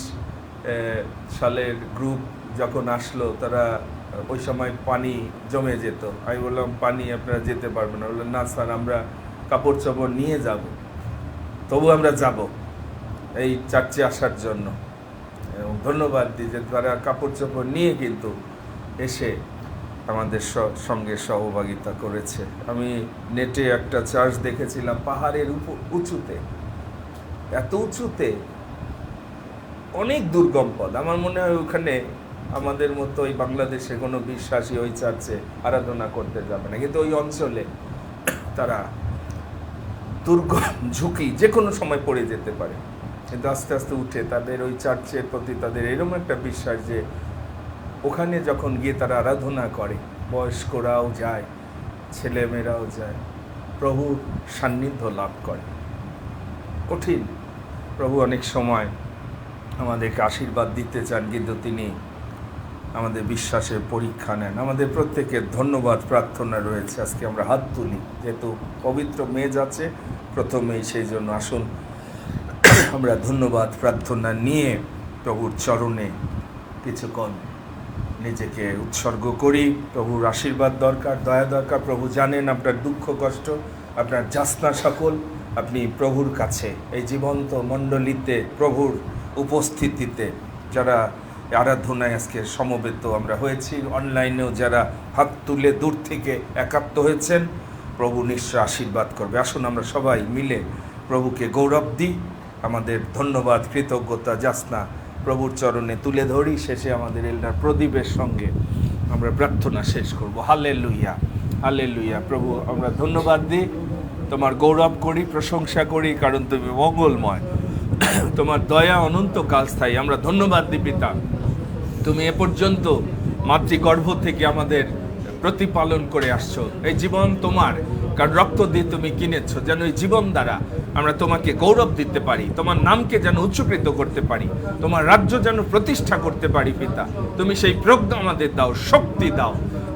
সালের গ্রুপ যখন আসলো, তারা ওই সময় পানি জমে যেত। আমি বললাম, পানি আপনারা যেতে পারবেন না? বললেন, না স্যার, আমরা কাপড় চোপড় নিয়ে যাব, তবু আমরা যাব এই চার্চে আসার জন্য। এবং ধন্যবাদ দিই যে তারা কাপড় চোপড় নিয়ে কিন্তু এসে আমাদের সঙ্গে সহভাগিতা করেছে। আমি নেটে একটা চার্চ দেখেছিলাম, পাহাড়ের উঁচুতে, এত উঁচুতে, অনেক দুর্গম পথ। আমার মনে হয় ওখানে আমাদের মতো ওই বাংলাদেশে কোনো বিশ্বাসী ওই চার্চে আরাধনা করতে যাবে না, কিন্তু ওই অঞ্চলে তারা দুর্গম, ঝুঁকি, যে কোনো সময় পড়ে যেতে পারে, কিন্তু আস্তে আস্তে উঠে তাদের ওই চার্চের প্রতি তাদের এরকম একটা বিশ্বাস যে ওখানে যখন গিয়ে তারা আরাধনা করে, বয়স্করাও যায়, ছেলেমেয়েরাও যায়, প্রভুর সান্নিধ্য লাভ করে। কঠিন, প্রভু অনেক সময় আমাদেরকে আশীর্বাদ দিতে চান, কিন্তু তিনি আমাদের বিশ্বাসের পরীক্ষা নেন। আমাদের প্রত্যেকের ধন্যবাদ প্রার্থনা রয়েছে। আজকে আমরা হাত তুলি, যেহেতু পবিত্র মেজ আছে প্রথমেই, সেই জন্য আসুন আমরা ধন্যবাদ প্রার্থনা নিয়ে প্রভুর চরণে কিছুক্ষণ নিজেকে উৎসর্গ করি। প্রভুর আশীর্বাদ দরকার, দয়া দরকার। প্রভু জানেন আপনার দুঃখ কষ্ট, আপনার যাতনা সকল আপনি প্রভুর কাছে, এই জীবন্ত মণ্ডলীতে প্রভুর উপস্থিতিতে যারা আরাধনায় আজকে সমবেত আমরা হয়েছি, অনলাইনেও যারা হাত তুলে দূর থেকে একাত্ম হয়েছেন, প্রভু নিশ্চয় আশীর্বাদ করবে। আসুন আমরা সবাই মিলে প্রভুকে গৌরব দিই, আমাদের ধন্যবাদ কৃতজ্ঞতা যাচনা প্রভুর চরণে তুলে ধরি। শেষে আমাদের এল্ডার প্রদীপের সঙ্গে আমরা প্রার্থনা শেষ করব। Hallelujah, hallelujah. প্রভু, আমরা ধন্যবাদ দিই, তোমার গৌরব করি, প্রশংসা করি, কারণ তুমি মঙ্গলময়, তোমার দয়া অনন্তকাল স্থায়ী। আমরা ধন্যবাদ দিই পিতা, তুমি এ পর্যন্ত মাতৃগর্ভ থেকে আমাদের প্রতিপালন করে আসছো। এই জীবন তোমার, কারণ রক্ত দিয়ে তুমি কিনেছো, যেন এই জীবন দ্বারা আমরা তোমাকে গৌরব দিতে পারি, তোমার নামকে যেন উচ্চকৃত করতে পারি, তোমার রাজ্য যেন প্রতিষ্ঠা করতে পারি। পিতা, তুমি সেই প্রজ্ঞা আমাদের দাও, শক্তি দাও,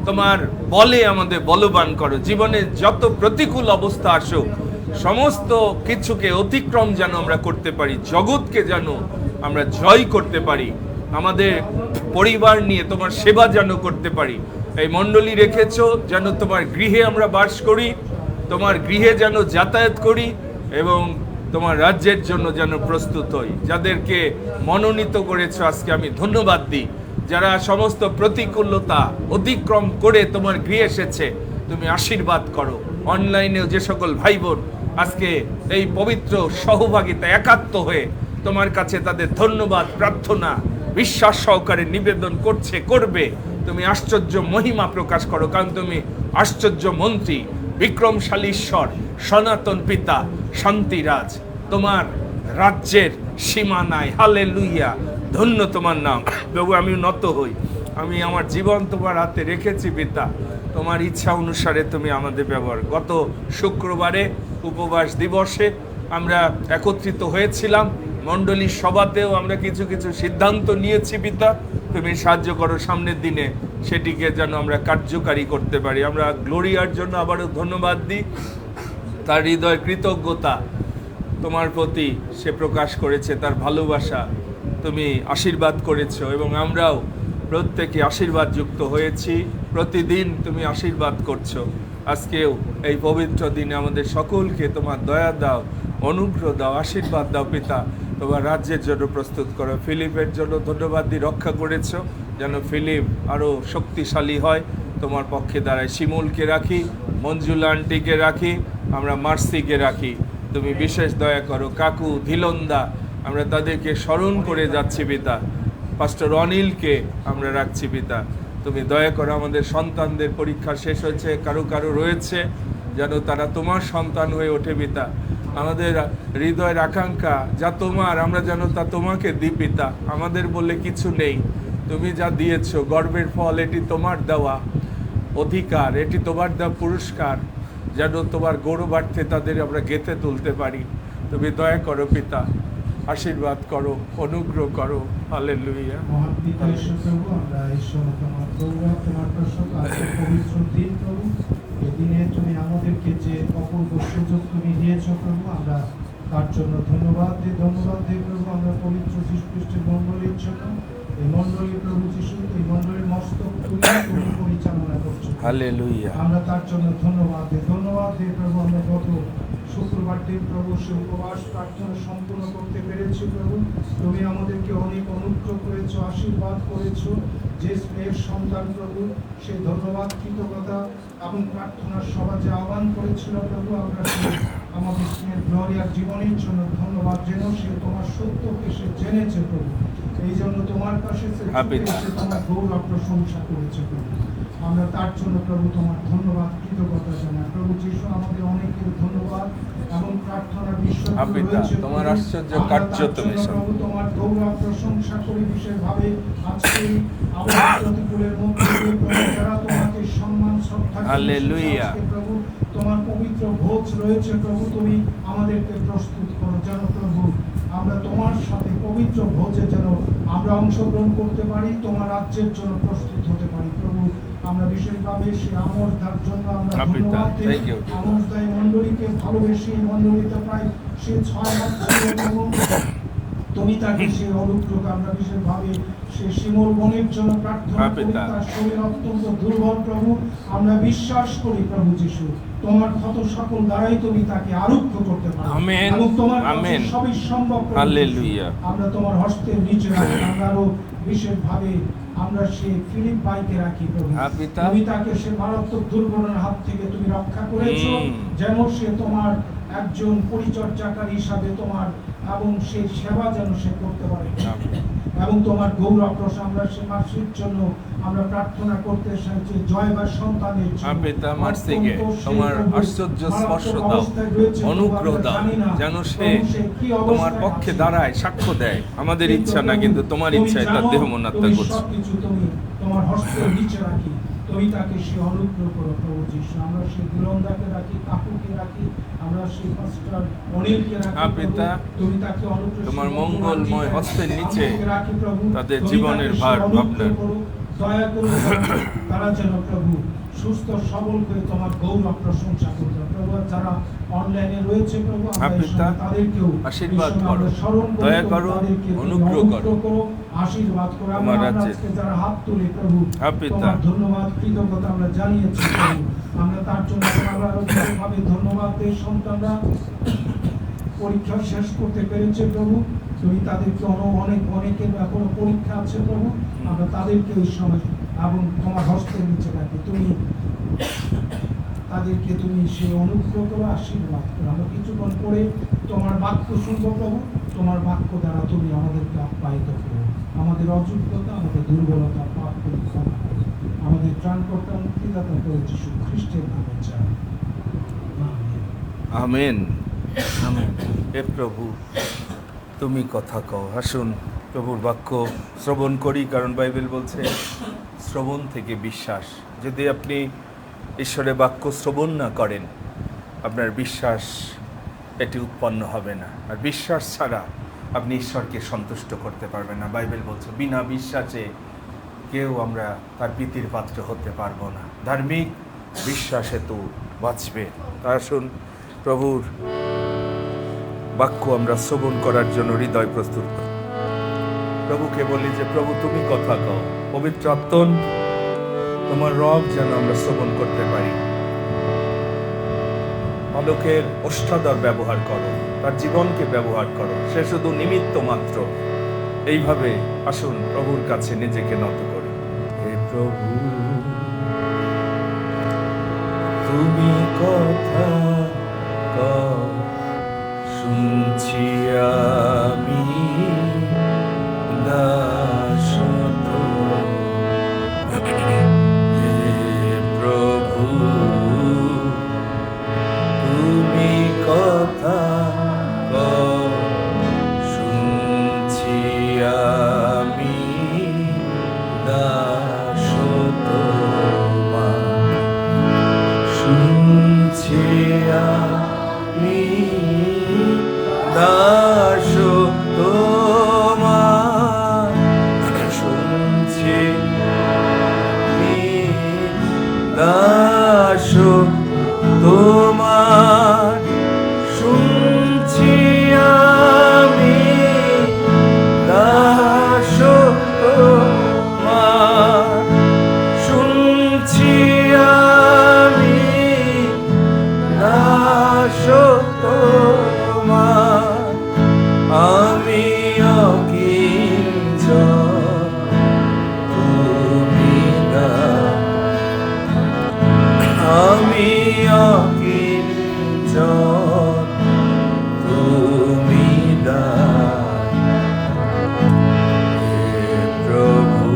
তোমার বলে আমাদের বলবান করো। জীবনে যত প্রতিকূল অবস্থা আসুক, সমস্ত কিছুকে অতিক্রম যেন আমরা করতে পারি, জগৎকে যেন আমরা জয় করতে পারি, আমাদের পরিবার নিয়ে তোমার সেবা যেন করতে পারি। এই মণ্ডলী রেখেছো যেন তোমার গৃহে আমরা বাস করি, তোমার গৃহে যেন যাতায়াত করি এবং তোমার রাজ্যের জন্য যেন প্রস্তুত হই। যাদেরকে মনোনীত করেছো আজকে আমি ধন্যবাদ দিই, যারা সমস্ত প্রতিকূলতা অতিক্রম করে তোমার গৃহে এসেছে, তুমি আশীর্বাদ করো। অনলাইনেও যে সকল ভাই বোন আজকে এই পবিত্র সহভাগিতা একাত্ম হয়ে তোমার কাছে তাদের ধন্যবাদ প্রার্থনা বিশ্বাস সহকারে নিবেদন করবে, তুমি আশ্চর্য মহিমা প্রকাশ করো, কারণ তুমি আশ্চর্য মন্ত্রী, বিক্রমশালী ঈশ্বর, সনাতন পিতা, শান্তিরাজ। তোমার রাজ্যের সীমা নাই। হালেলুয়া, ধন্য তোমার নাম। প্রভু, আমি নত হই, আমি আমার জীবন তোমার হাতে রেখেছি পিতা, তোমার ইচ্ছা অনুসারে তুমি আমাদের ব্যবহার। গত শুক্রবারে উপবাস দিবসে আমরা একত্রিত হয়েছিলাম, মণ্ডলীর সভাতেও আমরা কিছু কিছু সিদ্ধান্ত নিয়েছি পিতা, তুমি সাহায্য করো সামনের দিনে সেটিকে যেন আমরা কার্যকারী করতে পারি। আমরা গ্লোরিয়ার জন্য আবারও ধন্যবাদ দিই, তার হৃদয় কৃতজ্ঞতা তোমার প্রতি সে প্রকাশ করেছে, তার ভালোবাসা তুমি আশীর্বাদ করেছো এবং আমরাও প্রত্যেকে আশীর্বাদ যুক্ত হয়েছি। প্রতিদিন তুমি আশীর্বাদ করছো, আজকেও এই পবিত্র দিনে আমাদের সকলকে তোমার দয়া দাও, অনুগ্রহ দাও, আশীর্বাদ দাও পিতা। তোমার রাজ্যের জন্য প্রস্তুত করো। ফিলিপের জন্য ধন্যবাদ দিয়ে রক্ষা করেছো, যেন ফিলিপ আরও শক্তিশালী হয়, তোমার পক্ষে দাঁড়ায়। শিমুলকে রাখি, মঞ্জুলা আন্টিকে রাখি, আমরা মার্সিকে রাখি, তুমি বিশেষ দয়া করো। কাকু, ধিলন্দা, আমরা তাদেরকে স্মরণ করে যাচ্ছি পিতা। পাস্টর অনিলকে আমরা রাখছি পিতা, তুমি দয়া করো। আমাদের সন্তানদের পরীক্ষা শেষ হয়েছে, কারো কারো রয়েছে, যেন তারা তোমার সন্তান হয়ে ওঠে পিতা। আমাদের হৃদয়ের আকাঙ্ক্ষা যা তোমার, আমরা যেন তা তোমাকে দিই পিতা। আমাদের বলে কিছু নেই, তুমি যা দিয়েছো গর্বের ফল, এটি তোমার দেওয়া অধিকার, এটি তোমার দেওয়া পুরস্কার, যেন তোমার গৌরবার্থে তাদের আমরা গেঁথে তুলতে পারি। তুমি দয়া করো পিতা, আশীর্বাদ করো, অনুগ্রহ করো। হালেলুয়া। মহান পিতা ঈশ্বর প্রভু, আমরা ঈশ্বর তোমার গৌরব, তোমার প্রশংসা, আজকে পবিত্র দিন প্রভু, এই দিনে তুমি আমাদেরকে যে অপূর্ব সুযোগ তুমি দিয়েছো প্রভু, আমরা তার জন্য ধন্যবাদ দিই প্রভু। আমরা পবিত্র যীশু খ্রিস্টের মণ্ডলীর জন্য, এই মণ্ডলী প্রভু যীশু, এই মণ্ডলীর মস্তক তুমি পরিচালনা করছো। হালেলুয়া। আমরা তার জন্য ধন্যবাদ দিই প্রভু। আমরা গত শুক্রবার দিন প্রভু সে উপবাস প্রার্থনা সম্পূর্ণ করতে পেরেছি প্রভু। তুমি আমাদেরকে অনেক অনুগ্রহ করেছো, আশীর্বাদ করেছো। যে স্নেহের সন্তান প্রভু, সে ধন্যবাদ কৃতজ্ঞতা এবং প্রার্থনার সভা যে আহ্বান করেছিল প্রভু, আমরা আমাদের স্নেহের গ্লোরিয়ার জীবনের জন্য ধন্যবাদ। যেন সে তোমার সত্যকে সে জেনেছে প্রভু, এই জন্য তোমার কাছে সে তোমার গৌরব প্রশংসা করেছে প্রভু। আমরা তার জন্য প্রভু তোমার ধন্যবাদ কৃতজ্ঞতা জানাই প্রভু যীশু। আমাদের অনেকের ধন্যবাদ এবং প্রার্থনা বিশ্বাস রয়েছে তোমার আশ্চর্য কার্য তুমি প্রভু তোমার গৌরব প্রশংসা করি বিশেষভাবে আজকে আমাদের প্রতিকূলের মধ্যে যারা তোমাকে সম্মান শ্রদ্ধা হালেলুয়া প্রভু, তোমার পবিত্র ভোজ রয়েছে প্রভু, তুমি আমাদেরকে প্রস্তুত করো যেন প্রভু আমরা তোমার সাথে পবিত্র ভোজে যেন আমরা অংশগ্রহণ করতে পারি, তোমার রাজ্যের জন্য প্রস্তুত হতে পারি প্রভু। আমরা বিশেষভাবে সে আমরদার জন্য আমরা ধন্যবাদ দিই। আমরদায় মণ্ডলীকে ভালোবেসে এই মণ্ডলীতে প্রায় সে 6 মাস ছিল, তুমি তাকে সে অনুগ্রহ আমরা বিশেষভাবে সে শিমুল বনের জন্য প্রার্থনা করি। তার শরীর অত্যন্ত দুর্বল প্রভু, আমরা বিশ্বাস করি প্রভু যীশু তোমার ক্ষত সকল দ্বারাই তুমি তাকে আরোগ্য করতে পারো এবং তোমার কাছে সবই সম্ভব। হালেলুয়া। আমরা তোমার হস্তের নিচে রাখি। আমরা আরো বিশেষভাবে আমরা সেই ফিলিপ ভাইকে রাখি প্রভু। হ্যাঁ, পিতা। তুমি তাকে সে মারাত্মক দুর্ঘটনার হাত থেকে তুমি রক্ষা করেছো, যেন সে তোমার একজন পরিচর্যাকারী হিসাবে তোমার এবং সেই সেবা যেন সে করতে পারে এবং তোমার গৌরব রস আমরা সে মাসির জন্য আমরা প্রার্থনা করতে চাইছি জয়বার সন্তানের জন্য। পিতা মার্সিকে তোমার আশ্চর্য স্পর্শ দাও, অনুগ্রহ দাও, যেন সে তোমার পক্ষে দাঁড়ায়, সাক্ষ্য দেয়। আমাদের ইচ্ছা না, কিন্তু তোমার ইচ্ছায় তার দেহ মন আত্মা করছে। সবকিছু তুমি তোমার হস্তের নিচে রাখি, তুমি তাকে সে অনুগ্রহ করো প্রভু যিশু। আমরা সেই গুলন্দাকে রাখি, কাকুকে রাখি, আমরা সেই পাস্টার অনিলকে রাখি পিতা, তুমি তাকে অনুগ্রহ তোমার মঙ্গলময় হস্তের নিচে রাখি প্রভু, তাদের জীবনের ভার আপনার। দয়া করে তারা যেন প্রভু সুস্থ সবল করে তোমার গৌরব প্রশংসা করতে প্রভু। যারা অনলাইনে রয়েছে প্রভু, তাদেরকেও আশীর্বাদ করো, দয়া করো, অনুগ্রহ করো, আশীর্বাদ করো। তোমার আমরা রাজ্যে আজকে যারা হাত তুলে প্রভু তোমার ধন্যবাদ কৃতজ্ঞতা আমরা জানিয়েছি প্রভু। আমরা তার জন্য আমরা ভাবে ধন্যবাদ দেই। সন্তানরা পরীক্ষা শেষ করতে পেরেছে প্রভু, তুমি তাদেরকে অনেকের এখনো পরীক্ষা আছে প্রভু, আমরা তাদেরকে ওই সময় এবং তোমার হস্তের নিচে রাখি, তুমি তাদেরকে তুমি সে অনুগ্রহ করো, আশীর্বাদ করো। আমরা কিছুক্ষণ পরে তোমার বাক্য শুনবো প্রভু, তোমার বাক্য দ্বারা তুমি আমাদেরকে আপ্যায়িত করো। আমাদের অযোগ্যতা, আমাদের দুর্বলতা, পাপ করে ক্ষমা করো। আমাদের ত্রাণকর্তা মুক্তিদাতা করে যিশু খ্রিস্টের নামে চাই, আমেন। আমেন। হে প্রভু, তুমি কথা কও। আসুন প্রভুর বাক্য শ্রবণ করি, কারণ বাইবেল বলছে শ্রবণ থেকে বিশ্বাস। যদি আপনি ঈশ্বরের বাক্য শ্রবণ না করেন, আপনার বিশ্বাস এটি উৎপন্ন হবে না। আর বিশ্বাস ছাড়া আপনি ঈশ্বরকে সন্তুষ্ট করতে পারবেন না। বাইবেল বলছে বিনা বিশ্বাসে কেউ আমরা তার প্রীতির পাত্র হতে পারবো না। ধার্মিক বিশ্বাসে তো বাঁচবে। আসুন প্রভুর বাক্য আমরা শ্রবণ করার জন্য হৃদয় প্রস্তুত করি। প্রভুকে বলি যে প্রভু তুমি কথা কও, পবিত্র আত্মন তোমার রব যেন আমরা শ্রবণ করতে পারি। বালকের ওষ্ঠাধর ব্যবহার করো, তার জীবনকে ব্যবহার করো, সে শুধু নিমিত্ত মাত্র। এইভাবে আসুন প্রভুর কাছে নিজেকে নত করি। হে প্রভু, তুমি কথা কও, শুনছি আমি দাসত্ব। হে প্রভু, তুমি কথা কও, শুনছি আমি দাসত্ব। শুনছি আমি দাসত্ব, শুনছি আমি দাসত্ব, শুনছি আমি দাসত্ব, শুনছি আমি দাসত্ব। আমি অকিঞ্চন, তুমি আমি অকিঞ্চন, তুমি হে প্রভু,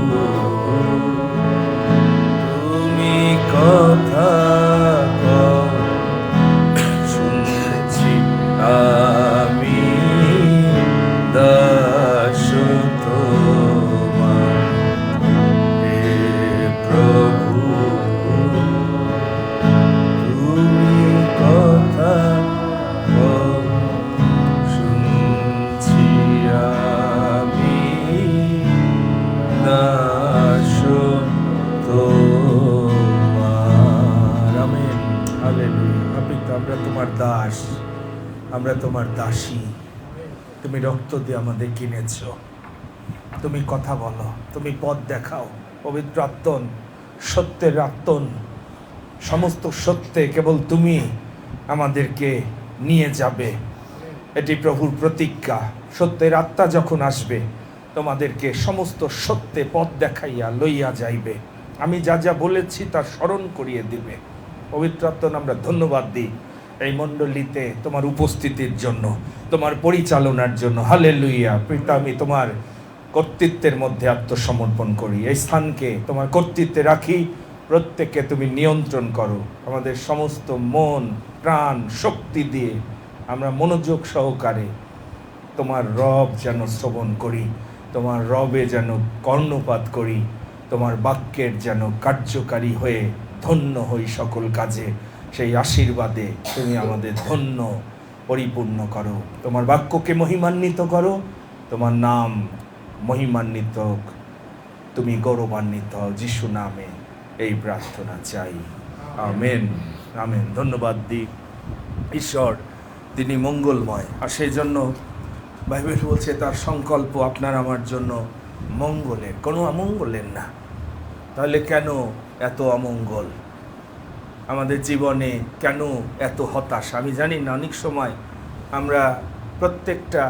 তুমি কথা কও, শুনছি আমি দাসত্ব। হে প্রভু, তুমি কথা কও, শুনছি আমি দাসত্ব। আমেন। হালেলুয়া। পিতা, আমরা তোমার দাস, আমরা তোমার দাসী। তুমি রক্ত দিয়ে আমাদের কিনেছ। তুমি কথা বলো, তুমি পথ দেখাও। পবিত্র আত্মন, সত্যের আত্মন, সমস্ত সত্যে কেবল তুমি আমাদেরকে নিয়ে যাবে। এটি প্রভুর প্রতিজ্ঞা। সত্যের আত্মা যখন আসবে তোমাদেরকে সমস্ত সত্যে পথ দেখাইয়া লইয়া যাইবে। আমি যা যা বলেছি তা স্মরণ করিয়ে দিবে। পবিত্র আত্মাকে আমরা ধন্যবাদ দিই এই মণ্ডলীতে তোমার উপস্থিতির জন্য, তোমার পরিচালনার জন্য। হালেলুইয়া। পিতা, আমি তোমার কর্তৃত্বের মধ্যে আত্মসমর্পণ করি। এই স্থানকে তোমার কর্তৃত্বে রাখি। প্রত্যেককে তুমি নিয়ন্ত্রণ করো। আমাদের সমস্ত মন, প্রাণ, শক্তি দিয়ে আমরা মনোযোগ সহকারে তোমার রব যেন শ্রবণ করি, তোমার রবে যেন কর্ণপাত করি, তোমার বাক্যের যেন কার্যকারী হয়ে ধন্য হই সকল কাজে। সেই আশীর্বাদে তুমি আমাদের ধন্য পরিপূর্ণ করো। তোমার বাক্যকে মহিমান্বিত করো, তোমার নাম মহিমান্বিত হোক, তুমি গৌরবান্বিত হও। যিশু নামে এই প্রার্থনা চাই, আমেন, আমেন। ধন্যবাদ দিই ঈশ্বর, তিনি মঙ্গলময়। আর সেই জন্য বাইবেল বলছে তার সংকল্প আপনার আমার জন্য মঙ্গলের, কোনো অমঙ্গলের না। তাহলে কেন এত অমঙ্গল আমাদের জীবনে, কেন এত হতাশা? আমি জানি না, অনেক সময় আমরা প্রত্যেকটা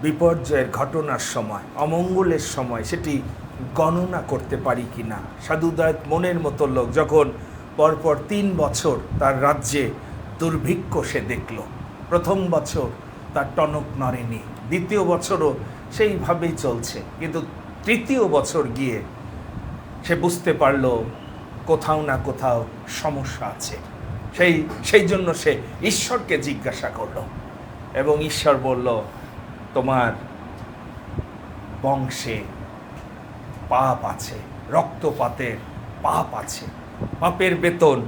বিপর্যয়ের ঘটনার সময়, অমঙ্গলের সময় সেটি গণনা করতে পারি কি না। সাধুদায়ক মনের মতো লোক যখন পরপর 3 বছর তার রাজ্যে দুর্ভিক্ষ সে দেখল, প্রথম বছর তার টনক নড়েনি, দ্বিতীয় বছরও সেইভাবেই চলছে, কিন্তু তৃতীয় বছর গিয়ে সে বুঝতে পারল কোথাও না কোথাও সমস্যা আছে। সেই জন্য সে ঈশ্বরকে জিজ্ঞাসা করল এবং ঈশ্বর বলল, তোমার বংশে পাপ আছে, রক্তপাতের পাপ আছে, পাপের বেতন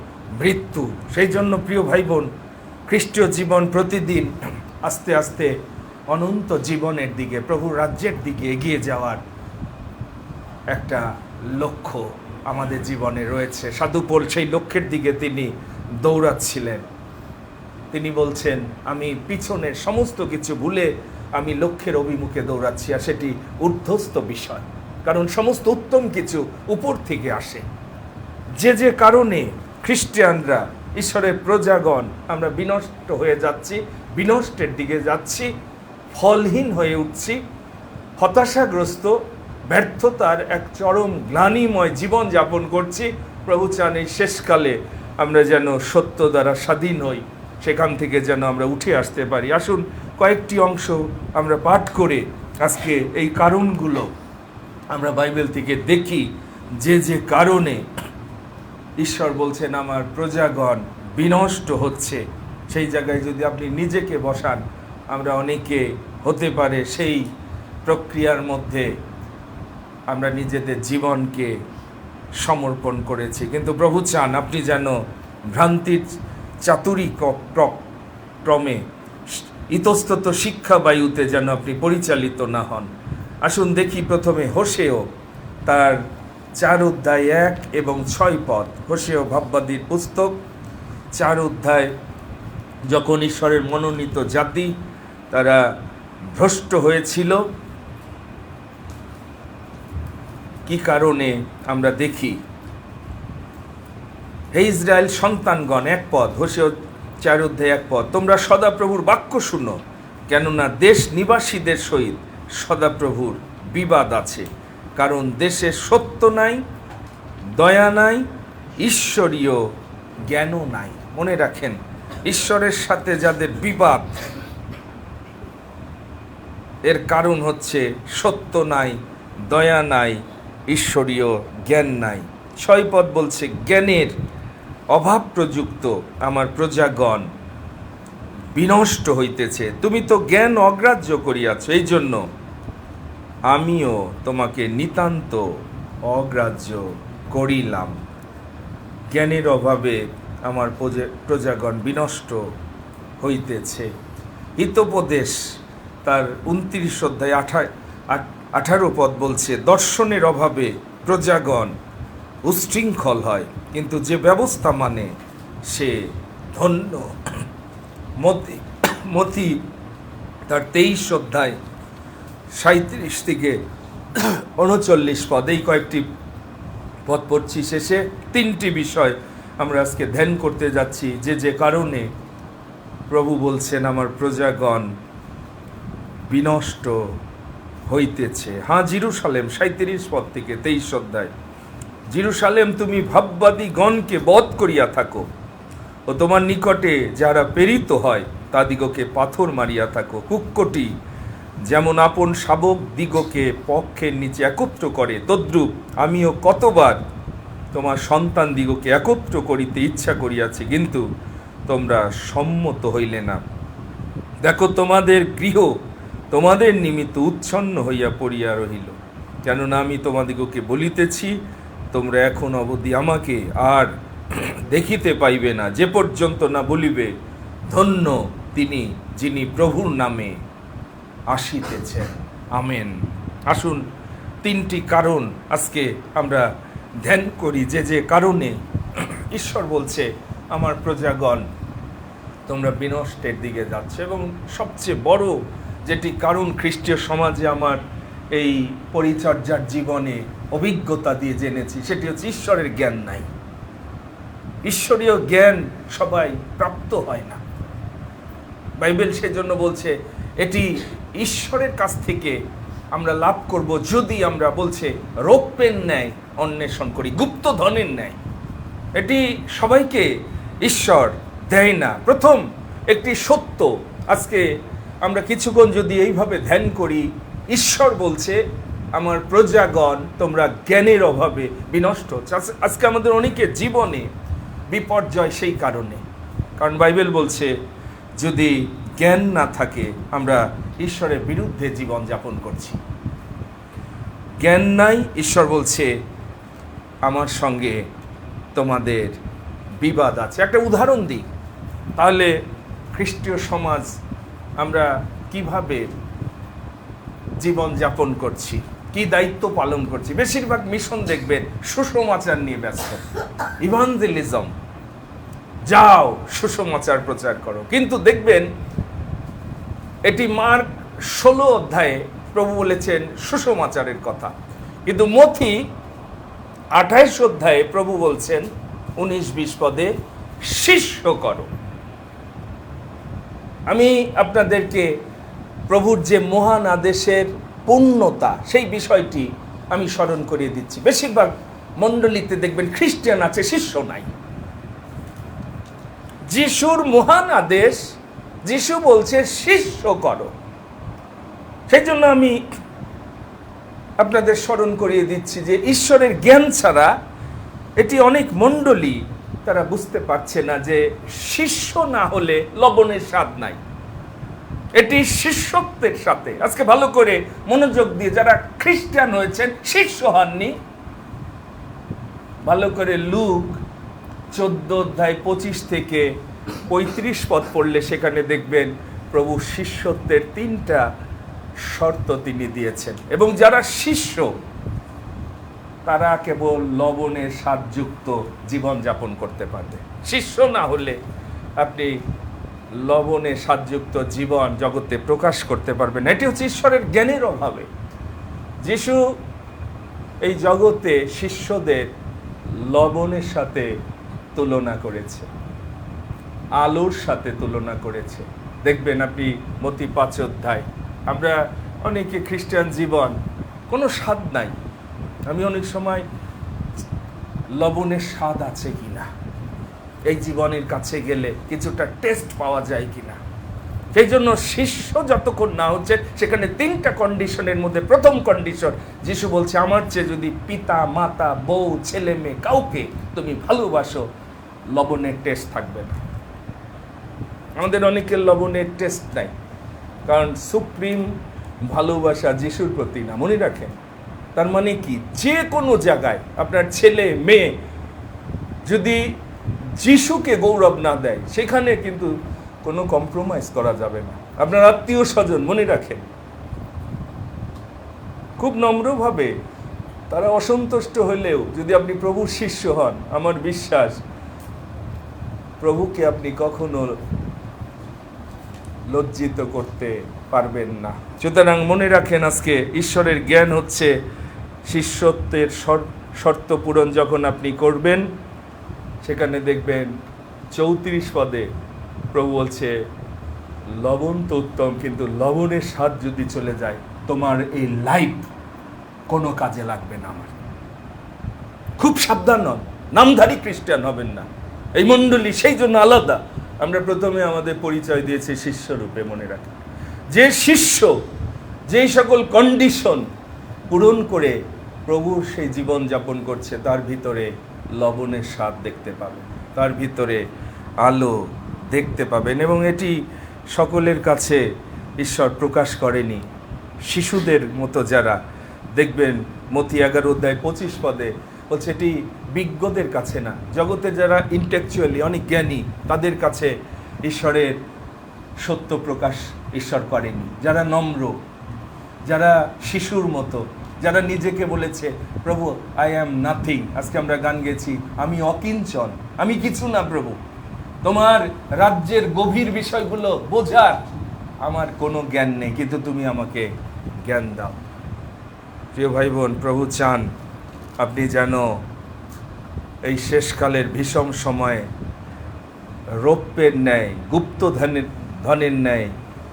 মৃত্যু। সেই জন্য প্রিয় ভাই বোন, খ্রিস্টীয় জীবন প্রতিদিন আস্তে আস্তে অনন্ত জীবনের দিকে, প্রভুর রাজ্যের দিকে এগিয়ে যাওয়ার একটা লক্ষ্য আমাদের জীবনে রয়েছে। সাধু পৌল সেই লক্ষ্যের দিকে তিনি দৌড়াচ্ছিলেন। তিনি বলছেন, আমি পিছনের সমস্ত কিছু ভুলে আমি লক্ষ্যের অভিমুখে দৌড়াচ্ছি। আর সেটি ঊর্ধ্বস্থ বিষয়, কারণ সমস্ত উত্তম কিছু উপর থেকে আসে। যে কারণে খ্রিস্টানরা, ঈশ্বরের প্রজাগণ, আমরা বিনষ্ট হয়ে যাচ্ছি, বিনষ্টের দিকে যাচ্ছি, ফলহীন হয়ে উঠছি, হতাশাগ্রস্ত, ব্যর্থতার এক চরম গ্লানিময় জীবন যাপন করছি। প্রভু চান এই শেষকালে আমরা যেন সত্য দ্বারা স্বাধীন হই, সেখান থেকে যেন আমরা উঠে আসতে পারি। আসুন কয়েকটি অংশ আমরা পাঠ করে আজকে এই কারণগুলো আমরা বাইবেল থেকে দেখি, যে কারণে ঈশ্বর বলছেন আমার প্রজাগণ বিনষ্ট হচ্ছে। সেই জায়গায় যদি আপনি নিজেকে বসান, আমরা অনেকে হতে পারে সেই প্রক্রিয়ার মধ্যে আমরা নিজেদের জীবনকে সমর্পণ করেছি, কিন্তু প্রভু চান আপনি যেন ভ্রান্তির চাতুরী ক্রমে ইতস্তত শিক্ষা বায়ুতে যেন আপনি পরিচালিত না হন। আসুন দেখি প্রথমে হোশেয় তার 4 অধ্যায় 1 এবং 6 পদ। হোশেয় ভাববাদীর পুস্তক 4 অধ্যায়। যখন ঈশ্বরের মনোনীত জাতি তারা ভ্রষ্ট হয়েছিল, কি কারণে আমরা দেখি। হে ইসরায়েল সন্তানগণ, 1 পদ, হোশেয় 4 অধ্যায় 1 পদ, তোমরা সদাপ্রভুর বাক্য শুনো, কেননা দেশ নিবাসীদের সহিত সদাপ্রভুর বিবাদ আছে। কারণ দেশে সত্য নাই, দয়া নাই, ঈশ্বরীয় জ্ঞানও নাই। মনে রাখেন, ঈশ্বরের সাথে যাদের বিবাদ, এর কারণ হচ্ছে সত্য নাই, দয়া নাই, ঈশ্বরীয় জ্ঞান নাই। 6 পদ বলছে, জ্ঞানের অভাব প্রযুক্ত আমার প্রজাগণ বিনষ্ট হইতেছে। তুমি তো জ্ঞান অগ্রাহ্য করিয়াছ, এই জন্য আমিও তোমাকে নিতান্ত অগ্রাহ্য করিলাম। জ্ঞানের অভাবে আমার প্রজাগণ বিনষ্ট হইতেছে। হিতোপদেশ তার 29 অধ্যায় 18 পদ বলছে, দর্শনের অভাবে প্রজাগণ উচ্ছৃঙ্খল হয়, কিন্তু যে ব্যবস্থা মানে সে ধন্য। মতি তার 23 অধ্যায় 37 থেকে 39 পদ, এই কয়েকটি পদ পড়ছি। শেষে 3টি বিষয় আমরা আজকে ধ্যান করতে যাচ্ছি, যে কারণে প্রভু বলছেন আমার প্রজাগণ বিনষ্ট হইতেছে। হ্যাঁ, জেরুসালেম 37 পদ থেকে 23 অধ্যায়। জেরুসালেম, তুমি ভাববাদী গণকে বধ করিয়া থাকো ও তোমার নিকটে যারা প্রেরিত হয় তাদিগকে পাথর মারিয়া থাকো। কুক্কটি যেমন আপন শাবক দিগকে পক্ষের নিচে একত্র করে, তদ্রূপ আমিও কতবার তোমার সন্তান দিগকে একত্র করিতে ইচ্ছা করিয়াছি, কিন্তু তোমরা সম্মত হইলে না। দেখো, তোমাদের গৃহ তোমাদের নিমিত্ত উচ্ছন্ন হইয়া পড়িয়া রহিল, কেননা আমি তোমাদিগকে বলিতেছি, তোমরা এখন অবধি আমাকে আর দেখিতে পাইবে না, যে পর্যন্ত না বলিবে, ধন্য তিনি যিনি প্রভুর নামে আসিতেছেন। আমেন। আসুন, 3টি কারণ আজকে আমরা ধ্যান করি, যে কারণে ঈশ্বর বলছে আমার প্রজাগণ তোমরা বিনষ্টের দিকে যাচ্ছে। এবং সবচেয়ে বড় যেটি কারণ খ্রিস্টীয় সমাজে আমার এই পরিচর্যার জীবনে অভিজ্ঞতা দিয়ে জেনেছি, সেটি হচ্ছে ঈশ্বরের জ্ঞান নাই। ঈশ্বরীয় জ্ঞান সবাই প্রাপ্ত হয় না। বাইবেল সেজন্য বলছে এটি ঈশ্বরের কাছ থেকে আমরা লাভ করব যদি আমরা, বলছে, রৌপ্যের ন্যায় অন্বেষণ করি, গুপ্ত ধনের ন্যায়। এটি সবাইকে ঈশ্বর দেয় না। প্রথম একটি সত্য, আজকে আমরা কিছুক্ষণ যদি এইভাবে ধ্যান করি, ঈশ্বর বলছে আমার প্রজাগণ তোমরা জ্ঞানের অভাবে বিনষ্ট হচ্ছে। আজকে আমাদের অনেকের জীবনে বিপর্যয় সেই কারণে, কারণ বাইবেল বলছে যদি জ্ঞান না থাকে আমরা ঈশ্বরের বিরুদ্ধে জীবন যাপন করছি। জ্ঞান নাই, ঈশ্বর বলছে আমার সঙ্গে তোমাদের বিবাদ আছে। একটা উদাহরণ দিই, তাহলে খ্রিস্টীয় সমাজ আমরা কিভাবে জীবন যাপন করছি, কি দায়িত্ব পালন করছি। বেশিরভাগ মিশন দেখবেন সুসমাচার নিয়ে ব্যস্ত, ইভাঞ্জেলিজম, যাও সুসমাচার প্রচার করো। কিন্তু দেখবেন এটি মার্ক 16 অধ্যায়ে প্রভু বলেছেন সুসমাচারের কথা, কিন্তু মথি 28 অধ্যায়ে প্রভু বলছেন 19-20 পদে শিষ্য করো। আমি আপনাদেরকে প্রভুর যে মহান আদেশের পূর্ণতা সেই বিষয়টি আমি স্মরণ করিয়ে দিচ্ছি। বেশিরভাগ মণ্ডলীতে দেখবেন খ্রিস্টান আছে, শিষ্য নাই। যিশুর মহান আদেশ, যিশু বলছে শিষ্য করো। সেই জন্য আমি আপনাদের স্মরণ করিয়ে দিচ্ছি যে ঈশ্বরের জ্ঞান ছাড়া এটি অনেক মণ্ডলী তারা বুঝতে পারছে না যে শিষ্য না হলে লবণের স্বাদ নাই। এটি শিষ্যত্বের সাথে, আজকে ভালো করে মনোযোগ দিয়ে যারা খ্রিস্টান হয়েছেন শিষ্য হননি, ভালো করে লুক 14 অধ্যায় 25 থেকে 35 পদ পড়লে সেখানে দেখবেন প্রভু শিষ্যত্বের 3টা শর্ত তিনি দিয়েছেন। এবং যারা শিষ্য তারা কেবল লবণের স্বাদযুক্ত জীবন যাপন করতে পারবে। শিষ্য না হলে আপনি লবণের স্বাদযুক্ত জীবন জগতে প্রকাশ করতে পারবেন না। এটি হচ্ছে ঈশ্বরের জ্ঞানের অভাবে। যিশু এই জগতে শিষ্যদের লবণের সাথে তুলনা করেছে, আলুর সাথে তুলনা করেছে। দেখবেন আপনি মতি 5 অধ্যায়, আমরা অনেকে খ্রিস্টান জীবন কোনো স্বাদ নাই। আমি অনেক সময় লবণের স্বাদ আছে কিনা, এই জীবনের কাছে গেলে কিছুটা টেস্ট পাওয়া যায় কিনা। সেই জন্য শিষ্য যতক্ষণ না হচ্ছে, সেখানে 3টা কন্ডিশনের মধ্যে প্রথম কন্ডিশন যিশু বলছে আমার চেয়ে যদি পিতা মাতা বউ ছেলে মেয়ে কাউকে তুমি ভালোবাসো, লবণের টেস্ট থাকবে না। আমাদের অনেকের লবণের টেস্ট নাই, কারণ সুপ্রিম ভালোবাসা যিশুর প্রতি না। মনে রাখেন, তার মানে কি, যে কোনো জায়গায় আপনার ছেলে মেয়ে যদি যিশুকে গৌরব না দেয়, সেখানে কিন্তু কোনো কম্প্রোমাইজ করা যাবে না। আপনার আত্মীয় স্বজন, মনে রাখেন, খুব নম্রভাবে তারা অসন্তুষ্ট হলেও যদি আপনি প্রভুর শিষ্য হন, আমার বিশ্বাস প্রভুকে আপনি কখনো লজ্জিত করতে পারবেন না। সুতরাং মনে রাখেন, আজকে ঈশ্বরের জ্ঞান হচ্ছে শিষ্যত্বের শর্ত পূরণ যখন আপনি করবেন, সেখানে দেখবেন 34 পদে প্রভু বলছে লবণ তো উত্তম, কিন্তু লবণের স্বাদ যদি চলে যায় তোমার এই লাইফ কোনো কাজে লাগবে না। আমার খুব সাবধান হন, নামধারী খ্রিস্টান হবেন না। এই মণ্ডলী সেই জন্য আলাদা। আমরা প্রথমে আমাদের পরিচয় দিয়েছি শিষ্যরূপে, মনে রাখি। যে শিষ্য যেই সকল কন্ডিশন পূরণ করে প্রভুর সেই জীবন যাপন করছে, তার ভিতরে লবণের স্বাদ দেখতে পাবেন, তার ভিতরে আলো দেখতে পাবেন। এবং এটি সকলের কাছে ঈশ্বর প্রকাশ করেনি। শিশুদের মতো যারা, দেখবেন মতি 11:25 বলছে এটি বিজ্ঞদের কাছে না, জগতে যারা ইন্টেলেকচুয়ালি অনেক জ্ঞানী তাদের কাছে ঈশ্বরের সত্য প্রকাশ ঈশ্বর করেনি। যারা নম্র, যারা শিশুর মতো, যারা নিজেকে বলেছে প্রভু আই অ্যাম নাথিং। আজকে আমরা গান গেছি, আমি অকিঞ্চন, আমি কিছু না প্রভু, তোমার রাজ্যের গভীর বিষয়গুলো বোঝার আমার কোনো জ্ঞান নেই, কিন্তু তুমি আমাকে জ্ঞান দাও। প্রিয় ভাই বোন, প্রভু চান আপনি যেন এই শেষকালের ভীষণ সময়ে রৌপ্যের ন্যায়, গুপ্ত ধনের ন্যায়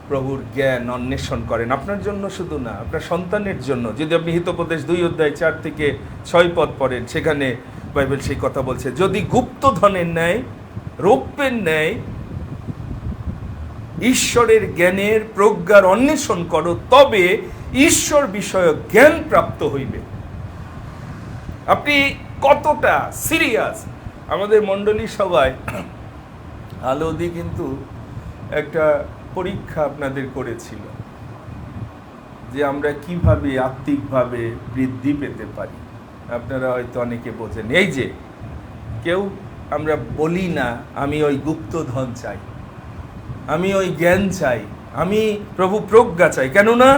প্রভুর জ্ঞান অন্বেষণ করেন। আপনার জন্য শুধু না, আপনার সন্তানের জন্য। যদি আপনি হিতোপদেশ 2:4-6 পড়েন, সেখানে বাইবেল সেই কথা বলছে, যদি গুপ্ত ধনের ন্যায়, রৌপ্যের ন্যায় ঈশ্বরের জ্ঞানের প্রজ্ঞার অন্বেষণ করো, তবে ঈশ্বর বিষয়ক জ্ঞান প্রাপ্ত হইবে। আপনি কতটা সিরিয়াস? আমাদের মণ্ডলী সবাই আলোদি কিন্তু একটা পরীক্ষা আপনাদের করেছিল যে আমরা কিভাবে আত্মিকভাবে বৃদ্ধি পেতে পারি। আপনারা হয়তো অনেকে বোঝেন। এই যে কেউ আমরা বলি না আমি ওই গুপ্তধন চাই, আমি ওই জ্ঞান চাই, আমি প্রভু প্রজ্ঞা চাই। কেননা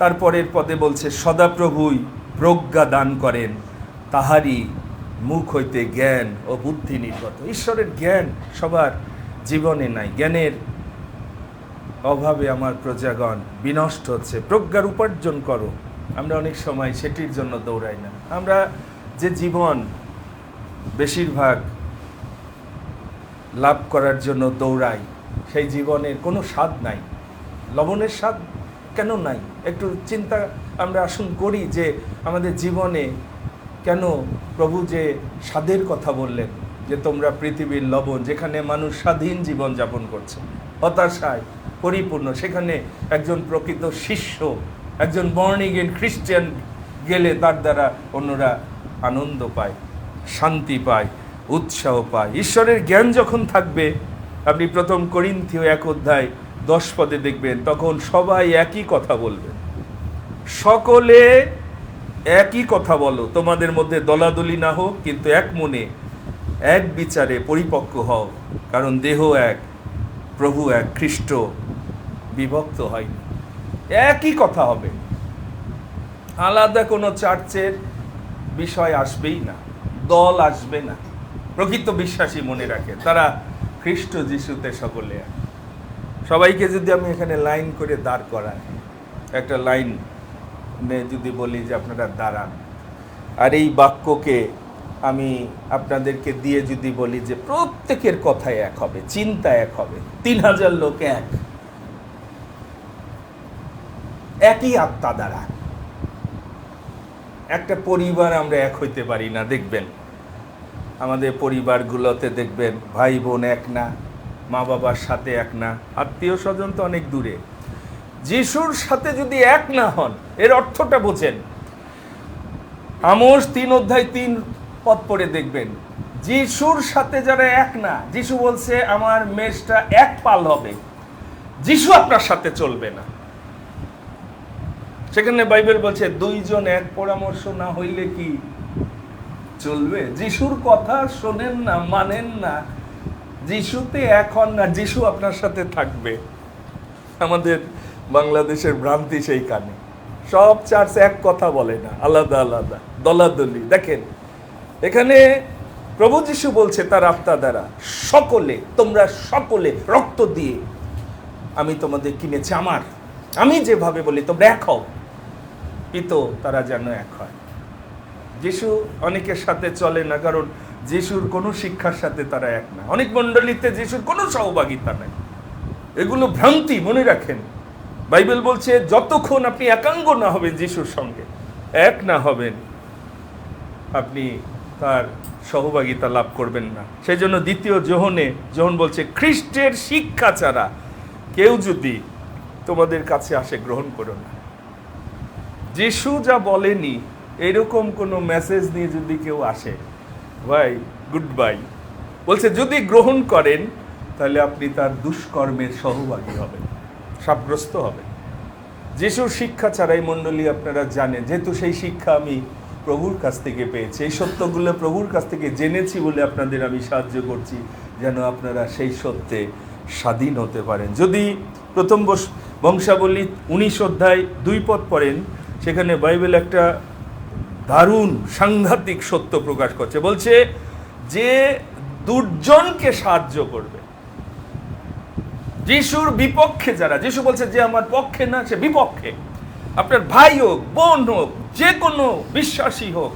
তারপরের পদে বলছে সদাপ্রভুই প্রজ্ঞা দান করেন, তাহারই মুখ হইতে জ্ঞান ও বুদ্ধি নির্গত। ঈশ্বরের জ্ঞান সবার জীবনে নাই। জ্ঞানের অভাবে আমার প্রজাগণ বিনষ্ট হচ্ছে। প্রজ্ঞার উপার্জন করো। আমরা অনেক সময় সেটির জন্য দৌড়াই না। আমরা যে জীবন বেশিরভাগ লাভ করার জন্য দৌড়াই, সেই জীবনের কোনো স্বাদ নাই। লবণের স্বাদ কেন নাই? একটু চিন্তা আমরা আসুন করি যে আমাদের জীবনে কেন প্রভু যে স্বাদের কথা বললেন, যে তোমরা পৃথিবীর লবণ, যেখানে মানুষ স্বাধীন জীবন যাপন করছে, হতাশায় পরিপূর্ণ, সেখানে একজন প্রকৃত শিষ্য, একজন বর্ন এগেইন খ্রিস্টান গেলে তার দ্বারা অন্যরা আনন্দ পায়, শান্তি পায়, উৎসাহ পায়। ঈশ্বরের জ্ঞান যখন থাকবে, আপনি 1 করিন্থীয় 1:10 দেখবেন, তখন সবাই একই কথা বলবেন। সকলে একই কথা বলো, তোমাদের মধ্যে দলাদলি না হোক, কিন্তু এক মনে এক বিচারে পরিপক্ক হও, কারণ দেহ এক, প্রভু এক, খ্রিস্ট বিভক্ত হয়নি। একই কথা হবে, আলাদা কোনো চার্চের বিষয় আসবেই না, দল আসবে না। প্রকৃত বিশ্বাসী মনে রাখে তারা খ্রিস্ট যিশুতে সকলে এক। সবাইকে যদি আমি এখানে লাইন করে দাঁড় করাই, একটা লাইন যদি বলি যে আপনারা দাঁড়ান, আর এই বাক্যকে আমি আপনাদেরকে দিয়ে যদি বলি যে প্রত্যেকের কথাই এক হবে, চিন্তা এক হবে, 3000 লোক একই আত্মা দ্বারা। একটা পরিবার আমরা এক হইতে পারি না। দেখবেন আমাদের পরিবারগুলোতে দেখবেন ভাই বোন এক না, মা বাবার সাথে এক না, আত্মীয় স্বজন তো অনেক দূরে। যিশুর সাথে যদি এক না হন, এর অর্থটা বোঝেন। আমোস 3:3 পড়ে দেখবেন, যিশুর সাথে যারা এক না, যিশু বলছে আমার মেষটা এক পাল হবে, যিশু আপনার সাথে চলবে না। সেখানে বাইবেল বলছে 2 জন এক পরামর্শ না হইলে কি চলবে? যিশুর কথা শোনেন না, মানেন না, যিশুতে এক হন না, যিশু আপনার সাথে থাকবে। আমাদের বাংলাদেশের ভ্রান্তি সেই কানে, সব চার্চ এক কথা বলে না, আলাদা আলাদা, দলাদলি। দেখেন এখানে প্রভু যিশু বলছে তার আত্মা দ্বারা, সকলে, তোমরা সকলে রক্ত দিয়ে আমি তোমাদের কিনেছি, আমার, আমি যেভাবে বলি তোমরা এক হও, পিতো তারা যেন এক হয়। যিশু অনেকের সাথে চলে না, কারণ যিশুর কোনো শিক্ষার সাথে তারা এক না। অনেক মণ্ডলীতে যিশুর কোনো সহভাগিতা নাই। এগুলো ভ্রান্তি, মনে রাখেন। বাইবেল বলছে যতক্ষণ আপনি একাঙ্গ না হবেন যিশুর সঙ্গে, এক না হবেন, আপনি তার সহভাগিতা লাভ করবেন না। সেই জন্য দ্বিতীয় যোহন বলছে খ্রিস্টের শিক্ষা ছাড়া কেউ যদি তোমাদের কাছে আসে গ্রহণ করো না। যিশু যা বলেনি এরকম কোনো মেসেজ নিয়ে যদি কেউ আসে, ভাই গুড বাই। বলছে যদি গ্রহণ করেন তাহলে আপনি তার দুষ্কর্মের সহভাগী হবেন, শাপগ্রস্ত হবেন। যিশুর শিক্ষা ছাড়াই মণ্ডলী আপনারা জানেন, যেহেতু সেই শিক্ষা আমি প্রভুর কাছ থেকে পেয়েছি, এই সত্যগুলো প্রভুর কাছ থেকে জেনেছি বলে আপনাদের আমি সাহায্য করছি, যেন আপনারা সেই সত্যে স্বাধীন হতে পারেন। যদি প্রথম বংশাবলী 19 অধ্যায় 2 পদ পড়েন, সেখানে বাইবেল একটা দারুণ সাংঘাতিক সত্য প্রকাশ করছে। বলছে যে দুর্জনকে সাহায্য করবে, যিশুর বিপক্ষে যারা, যিশু বলছে যে আমার পক্ষে না সে বিপক্ষে, আপনার ভাই হোক, বোন হোক, যে কোনো বিশ্বাসী হোক,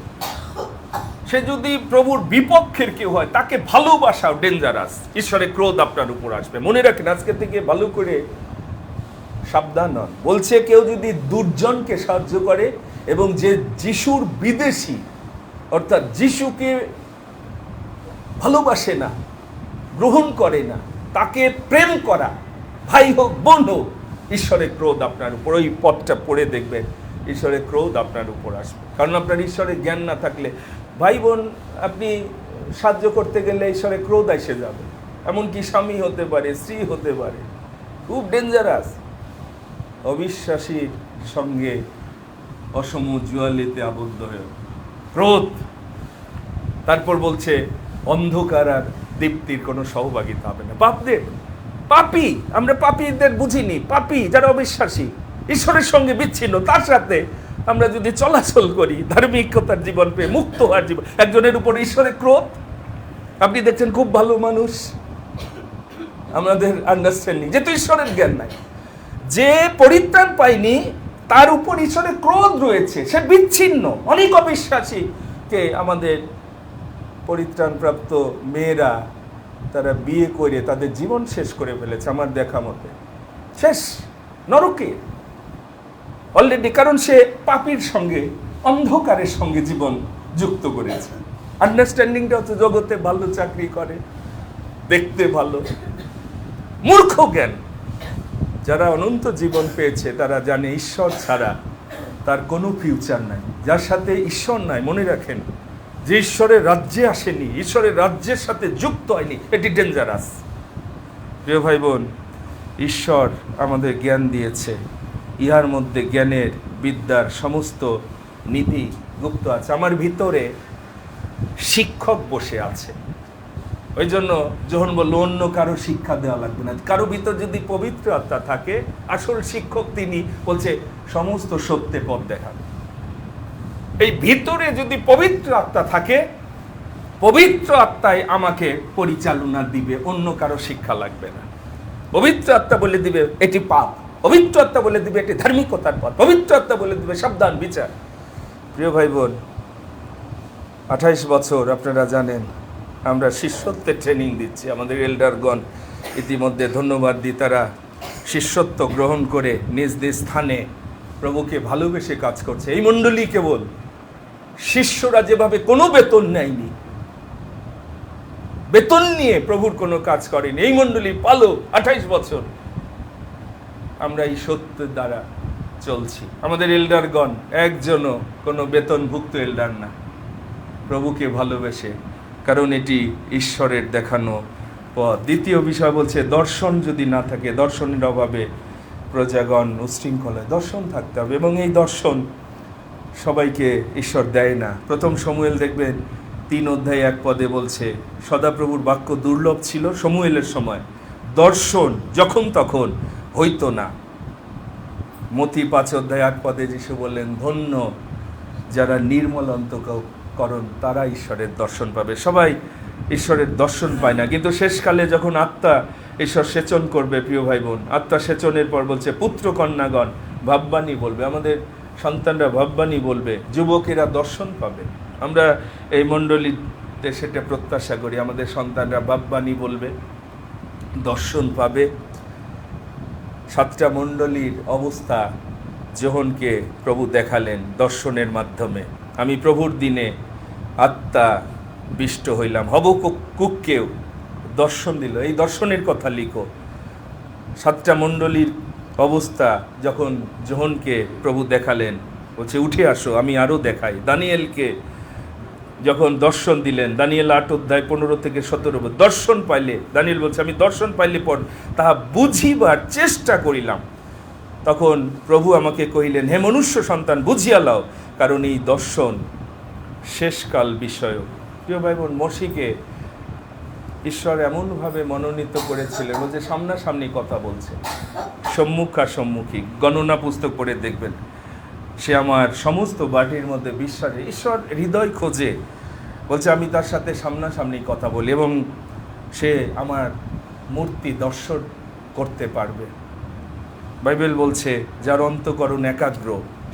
সে যদি প্রভুর বিপক্ষের কেউ হয় তাকে ভালোবাসাও ডেঞ্জারাস। ঈশ্বরের ক্রোধ আপনার উপর আসবে। মনে রাখেন, আজকে থেকে ভালো করে সাবধান হন। বলছে কেউ যদি দুর্জনকে সাহায্য করে এবং যে যিশুর বিদেশী, অর্থাৎ যিশুকে ভালোবাসে না, গ্রহণ করে না, তাকে প্রেম করা, ভাই হোক বোন হোক, ঈশ্বরের ক্রোধ আপনার উপর, ওই পথটা পড়ে দেখবেন, ঈশ্বরের ক্রোধ আপনার উপর আসবে। কারণ আপনার ঈশ্বরের জ্ঞান না থাকলে, ভাই বোন আপনি সাহায্য করতে গেলে ঈশ্বরের ক্রোধ এসে যাবে। এমনকি স্বামী হতে পারে, স্ত্রী হতে পারে, খুব ডেঞ্জারাস। অবিশ্বাসীর সঙ্গে অসম জুয়ালিতে আবদ্ধ হয়ে ক্রোধ। তারপর বলছে অন্ধকার আর দীপ্তির কোনো সহভাগিতা হবে না। পাপদের, পাপী, আমরা পাপীদের বুঝিনি, পাপী যারা অবিশ্বাসী, ঈশ্বরের সঙ্গে বিচ্ছিন্ন, তার সাথে আমরা যদি চলাচল করি, ধার্মিকতার জীবন পেয়ে মুক্ত হওয়ার জীবন, একজনের উপর ঈশ্বরের ক্রোধ। আপনি দেখছেন খুব ভালো মানুষ, আমাদের আন্ডারস্ট্যান্ডিং, যেহেতু ঈশ্বরের জ্ঞান নাই, যে পরিত্রাণ পায়নি তার উপর ঈশ্বরের ক্রোধ রয়েছে, সে বিচ্ছিন্ন। অনেক অবিশ্বাসীকে আমাদের পরিত্রাণপ্রাপ্ত মেয়েরা তারা বিয়ে করে তাদের জীবন শেষ করে ফেলেছে, আমার দেখা মতে শেষ নরকে অলরেডি। কারণ সে পাপীর সঙ্গে, অন্ধকারের সঙ্গে জীবন যুক্ত করেছে। আন্ডারস্ট্যান্ডিংটা হচ্ছে জগতে ভালো চাকরি করে, দেখতে ভালো, মূর্খ জ্ঞান। যারা অনন্ত জীবন পেয়েছে তারা জানে ঈশ্বর ছাড়া তার কোনো ফিউচার নাই। যার সাথে ঈশ্বর নাই, মনে রাখেন, যে ঈশ্বরের রাজ্যে আসেনি, ঈশ্বরের রাজ্যের সাথে যুক্ত হয়নি, এটি ডেঞ্জারাস। প্রিয় ভাই বোন, ঈশ্বর আমাদের জ্ঞান দিয়েছে, ইহার মধ্যে জ্ঞানের, বিদ্যার সমস্ত নিধি গুপ্ত আছে। আমার ভিতরে শিক্ষক বসে আছে। ওই জন্য যখন বললো অন্য কারো শিক্ষা দেওয়া লাগবে না, কারো ভিতর যদি পবিত্র আত্মা থাকে, আসল শিক্ষক তিনি, বলছে সমস্ত সত্যে পথ দেখাবে। এই ভিতরে যদি পবিত্র আত্মা থাকে, পবিত্র আত্মায় আমাকে পরিচালনা দিবে, অন্য কারো শিক্ষা লাগবে না। পবিত্র আত্মা বলে দিবে এটি পাপ, পবিত্র আত্মা বলে দিবে এটি ধার্মিকতার পথ, পবিত্র আত্মা বলে দিবে সাবধান, বিচার। প্রিয় ভাই বোন, 28 বছর আপনারা জানেন আমরা শিষ্যত্বের ট্রেনিং দিচ্ছি। আমাদের এল্ডারগণ ইতিমধ্যে ধন্যবাদ দিই, তারা শিষ্যত্ব গ্রহণ করে নিজ নিজ স্থানে প্রভুকে ভালোবেসে কাজ করছে। এই মণ্ডলী কেবল শিষ্যরা যেভাবে কোনো বেতন নেয়নি, বেতন নিয়ে প্রভুর কোনো কাজ করেনি, এই মণ্ডলী পালো 28 বছর আমরা এই সত্যের দ্বারা চলছি। আমাদের এল্ডারগণ একজনও কোনো বেতনভুক্ত এল্ডার না, প্রভুকে ভালোবেসে, কারণ এটি ঈশ্বরের দেখানো পথ। দ্বিতীয় বিষয় বলছে দর্শন যদি না থাকে, দর্শনের অভাবে প্রজাগণ উশৃঙ্খলায়, দর্শন থাকতে হবে, এবং এই দর্শন সবাইকে ঈশ্বর দেয় না। প্রথম শমুয়েল দেখবেন 3 অধ্যায় 1 পদে বলছে সদাপ্রভুর বাক্য দুর্লভ ছিল শমুয়েলের সময়, দর্শন যখন তখন হইতো না। মতি 5 অধ্যায় 8 পদে যিশু বললেন ধন্য যারা নির্মল অন্তঃকরণ, তারা ঈশ্বরের দর্শন পাবে। সবাই ঈশ্বরের দর্শন পায় না, কিন্তু শেষকালে যখন আত্মা ঈশ্বর সেচন করবে, প্রিয় ভাই বোন, আত্মা সেচনের পর বলছে পুত্র কন্যাগণ ভাববাণী বলবে, আমাদের সন্তানরা ভাববাণী বলবে, যুবকেরা দর্শন পাবে। আমরা এই মণ্ডলীতে সেটা প্রত্যাশা করি, আমাদের সন্তানরা ভাববাণী বলবে, দর্শন পাবে। সাতটা মণ্ডলীর অবস্থা যোহনকে প্রভু দেখালেন দর্শনের মাধ্যমে। আমি প্রভুর দিনে আত্মা বিষ্ট হইলাম। হবকুককেও দর্শন দিল, এই দর্শনের কথা লিখো। সাতটা মণ্ডলীর অবস্থা যখন যোহনকে প্রভু দেখালেন, বলছে উঠে আসো আমি আরও দেখাই। দানিয়েলকে যখন দর্শন দিলেন, দানিয়েল 8 অধ্যায় 15 থেকে 17, দর্শন পাইলে, দানিয়েল বলছে আমি দর্শন পাইলে পর তাহা বুঝিবার চেষ্টা করিলাম। তখন প্রভু আমাকে কহিলেন, হে মনুষ্য সন্তান, বুঝিয়া লও, কারণ এই দর্শন শেষকাল বিষয়। প্রিয় ভাই বোন, মসিকে ঈশ্বর এমনভাবে মনোনীত করেছিলেন, বলছে সামনাসামনি কথা বলছে, সম্মুখী। গণনা পুস্তক পড়ে দেখবেন, সে আমার সমস্ত বাটির মধ্যে বিশ্বাসে, ঈশ্বর হৃদয় খোঁজে, বলছে আমি তার সাথে সামনাসামনি কথা বলি এবং সে আমার মূর্তি দর্শন করতে পারবে। বাইবেল বলছে যার অন্তঃকরণ একাগ্র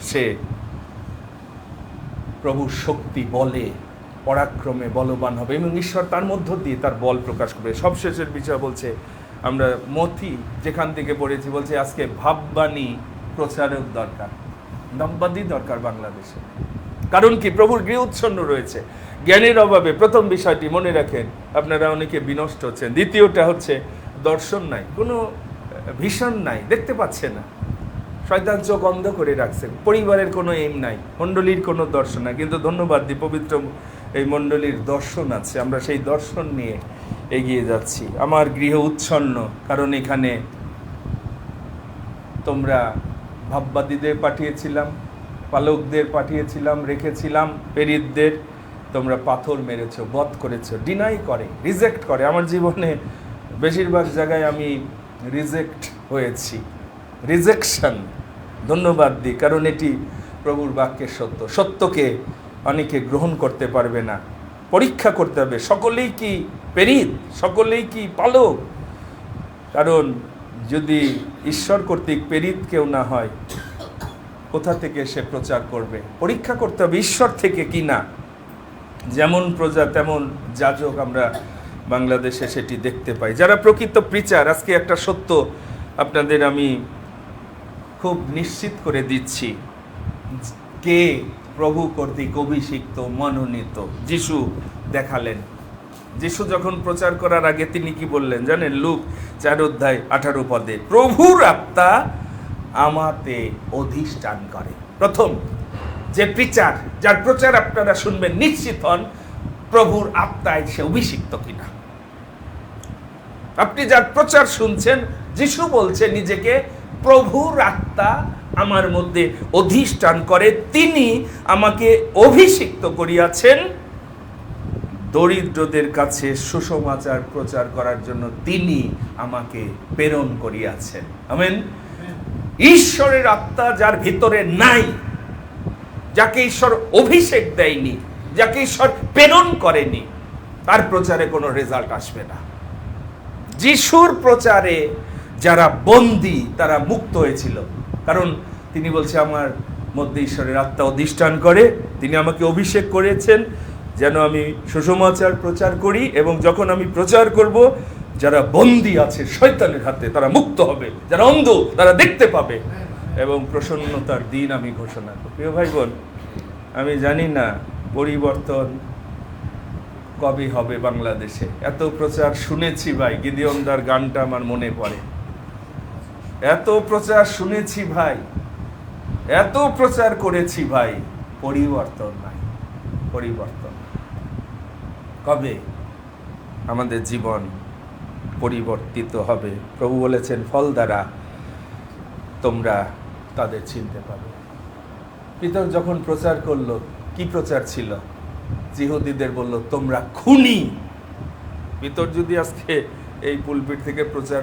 সে প্রভুর শক্তি বলে পরাক্রমে বলবান হবে এবং ঈশ্বর তার মধ্য দিয়ে তার বল প্রকাশ করবে। সবশেষের বিষয় বলছে, আমরা মথি যেখান থেকে পড়েছি, বলছে আজকে ভাববাণী প্রচারক দরকার, নব্বাদী দরকার বাংলাদেশে। কারণ কি, প্রভুর গৃহ উচ্ছন্ন রয়েছে জ্ঞানের অভাবে। প্রথম বিষয়টি মনে রাখেন, আপনারা অনেকে বিনষ্ট হচ্ছেন। দ্বিতীয়টা হচ্ছে দর্শন নাই, কোনো ভিশন নাই, দেখতে পাচ্ছে না। শয়তান চোখ অন্ধ করে রাখছে, পরিবারের কোনো এম নাই, মণ্ডলীর কোনো দর্শন নাই। কিন্তু ধন্যবাদ দিই, পবিত্র এই মণ্ডলীর দর্শন আছে, আমরা সেই দর্শন নিয়ে এগিয়ে যাচ্ছি। আমার গৃহ উচ্ছন্ন, কারণ এখানে তোমরা ভাববাদীদের পাঠিয়েছিলাম, পালকদের পাঠিয়েছিলাম, রেখেছিলাম পেরিতদের, তোমরা পাথর মেরেছো, বধ করেছো, ডিনাই করে, রিজেক্ট করে। আমার জীবনে বেশিরভাগ জায়গায় আমি রিজেক্ট হয়েছি, রিজেকশন। ধন্যবাদ দিই, কারণ এটি প্রভুর বাক্যের সত্য। সত্যকে অনেকে গ্রহণ করতে পারবে না, পরীক্ষা করতে হবে সকলেই কি পেরিত, সকলেই কি পালক। কারণ যদি ঈশ্বর কর্তৃক পেরিত কেউ না হয়, কোথা থেকে সে প্রচার করবে? পরীক্ষা করতে হবে ঈশ্বর থেকে কি না। যেমন প্রজা তেমন যাজক, আমরা বাংলাদেশে সেটি দেখতে পাই। যারা প্রকৃত প্রিচার, আজকে একটা সত্য আপনাদের আমি খুব নিশ্চিত করে দিচ্ছি, কে প্রভু কর্তৃক অভিষিক্ত মনোনীত। যিশু দেখালেন, যিশু যখন প্রচার করার আগে তিনি কি বললেন জানেন? লুক 4 অধ্যায় 18 পদে, প্রভুর আত্মা আমাতে অধিষ্ঠান করে। প্রথম যে প্রিচার, যার প্রচার আপনারা শুনবেন, নিশ্চিত হন প্রভুর আত্মায় সে অভিষিক্ত কিনা। আপনি যার প্রচার শুনছেন, যিশু বলছে নিজেকে, প্রভুর আত্মা আমার মধ্যে অধিষ্ঠান করে, তিনি আমাকে অভিষিক্ত করিয়াছেন দরিদ্রদের কাছে সুসমাচার প্রচার করার জন্য, তিনি আমাকে প্রেরণ করিয়াছেন। আমেন। ঈশ্বরের আত্মা যার ভিতরে নাই, যাকে ঈশ্বর অভিষেক দেয়নি, যাকে ঈশ্বর প্রেরণ করেনি, তার প্রচারে কোনো রেজাল্ট আসবে না। যিশুর প্রচারে যারা বন্দী তারা মুক্ত হয়েছিল, কারণ তিনি বলছে আমার মধ্যে ঈশ্বরের আত্মা অধিষ্ঠান করে, তিনি আমাকে অভিষেক করেছেন যেন আমি সুসমাচার প্রচার করি, এবং যখন আমি প্রচার করব, যারা বন্দী আছে শয়তানের হাতে তারা মুক্ত হবে, যারা অন্ধ তারা দেখতে পাবে, এবং প্রসন্নতার দিন আমি ঘোষণা করব। প্রিয় ভাই বোন, আমি জানি না পরিবর্তন কবে হবে বাংলাদেশে। এত প্রচার শুনেছি ভাই, গিদিয়নদার গানটা আমার মনে পড়ে। এত প্রচার শুনেছি ভাই, এত প্রচার করেছি ভাই, পরিবর্তন নাই। পরিবর্তন কবে আমাদের জীবন পরিবর্তিত হবে? প্রভু বলেছেন ফল দ্বারা তোমরা তাদের চিনতে পাবে। পিতর যখন প্রচার করলো, কি প্রচার ছিল? জিহুদীদের বলল তোমরা খুনি। পিতর যদি আজকে এই পুলপিট থেকে প্রচার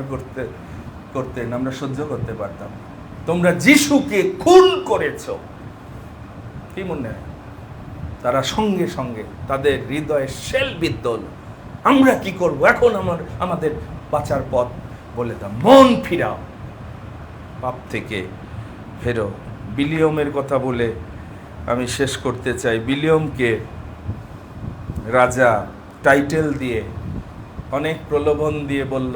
করতেন, আমরা সহ্য করতে পারতাম। তোমরা যিশুকে খুন করেছ, কি মনে হয়? তারা সঙ্গে সঙ্গে তাদের হৃদয়ে শেল বিদ্ধ। আমরা কি করব এখন? আমাদের বাঁচার পথ বলে দাও, মন ফিরাও, পাপ থেকে ফেরো। বিলিয়মের কথা বলে আমি শেষ করতে চাই। বিলিয়মকে রাজা টাইটেল দিয়ে, অনেক প্রলোভন দিয়ে বলল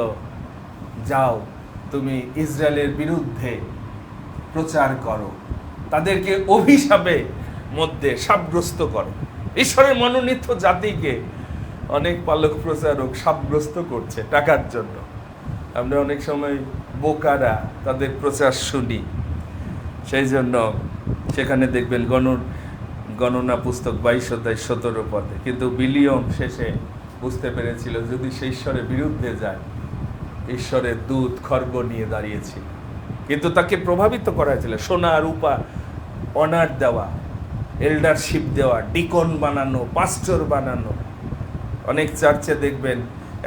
যাও তুমি ইসরায়েলের বিরুদ্ধে প্রচার করো, তাদেরকে অভিশাপের মধ্যে সাব্যস্ত করো। ঈশ্বরের মনোনীত জাতিকে অনেক পালক প্রচারক সাব্যস্ত করছে টাকার জন্য। আমরা অনেক সময় বোকারা তাদের প্রচার শুনি। সেই জন্য সেখানে দেখবেন গণনা পুস্তক 22 অধ্যায় 17 পদে, কিন্তু বিলিয়ম শেষে বুঝতে পেরেছিল যদি সে ঈশ্বরের বিরুদ্ধে যায়, ঈশ্বরের দূত খড়গ নিয়ে দাঁড়িয়েছিল, কিন্তু তাকে প্রভাবিত করা হয়েছিল সোনা রূপা অনার দেওয়া, এল্ডারশিপ দেওয়া, ডিকন বানানো, পাস্টর বানানো। অনেক চার্চে দেখবেন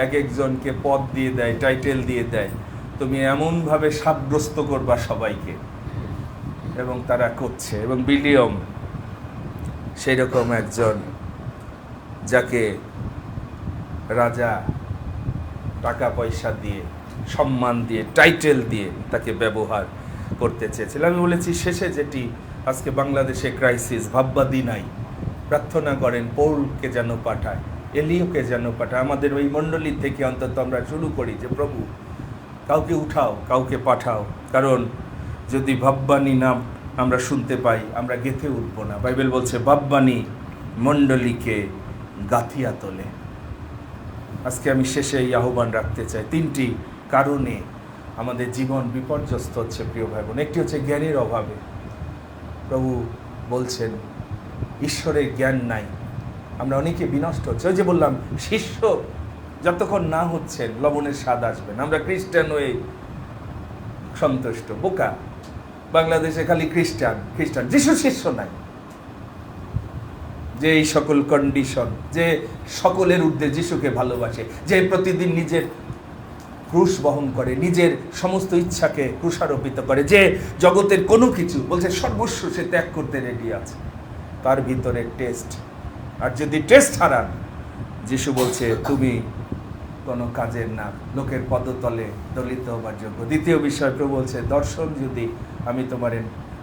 এক একজনকে পদ দিয়ে দেয়, টাইটেল দিয়ে দেয়, তুমি এমনভাবে সাব্যস্ত করবা সবাইকে, এবং তারা করছে। এবং বিলিয়ম সেই রকম একজন, যাকে রাজা টাকা পয়সা দিয়ে, সম্মান দিয়ে, টাইটেল দিয়ে তাকে ব্যবহার করতে চেয়েছিল। আমি বলেছি শেষে যেটি আজকে বাংলাদেশে ক্রাইসিস, ভাববাদী নাই, প্রার্থনা করেন পৌলকে যেন পাঠায়, এলিওকে যেন পাঠায়। আমাদের ওই মণ্ডলী থেকে অন্তত আমরা শুরু করি যে প্রভু কাউকে উঠাও, কাউকে পাঠাও, কারণ যদি ভাববাণী না আমরা শুনতে পাই আমরা গেঁথে উঠব না। বাইবেল বলছে ভাববাণী মণ্ডলীকে গাঁথিয়া তোলে। আজকে আমি শেষে এই আহ্বান রাখতে চাই, 3টি কারণে আমাদের জীবন বিপর্যস্ত হচ্ছে প্রিয় ভাই বোন। একটি হচ্ছে জ্ঞানের অভাবে। প্রভু বলছেন ঈশ্বরের জ্ঞান নাই, আমরা অনেকে বিনষ্ট হচ্ছে। ওই যে বললাম, শিষ্য যতক্ষণ না হচ্ছেন লবণের স্বাদ আসবেন। আমরা খ্রিস্টান হয়ে সন্তুষ্ট, বোকা। বাংলাদেশে খালি খ্রিস্টান, যিশু শিষ্য নাই। যে এই সকল কন্ডিশন, যে সকলের ঊর্ধ্বে যিশুকে ভালোবাসে, যে প্রতিদিন নিজের ক্রুশ বহন করে, নিজের সমস্ত ইচ্ছাকে ক্রুশারোপিত করে, যে জগতের কোনো কিছু বলছে সর্বস্ব সে ত্যাগ করতে রেডি আছে, তার ভিতরে টেস্ট। আর যদি টেস্ট হারান, যিশু বলছে তুমি কোনো কাজের না, লোকের পদতলে দলিত হবার যোগ্য। দ্বিতীয় বিষয়, প্রভু বলছে দর্শন যদি আমি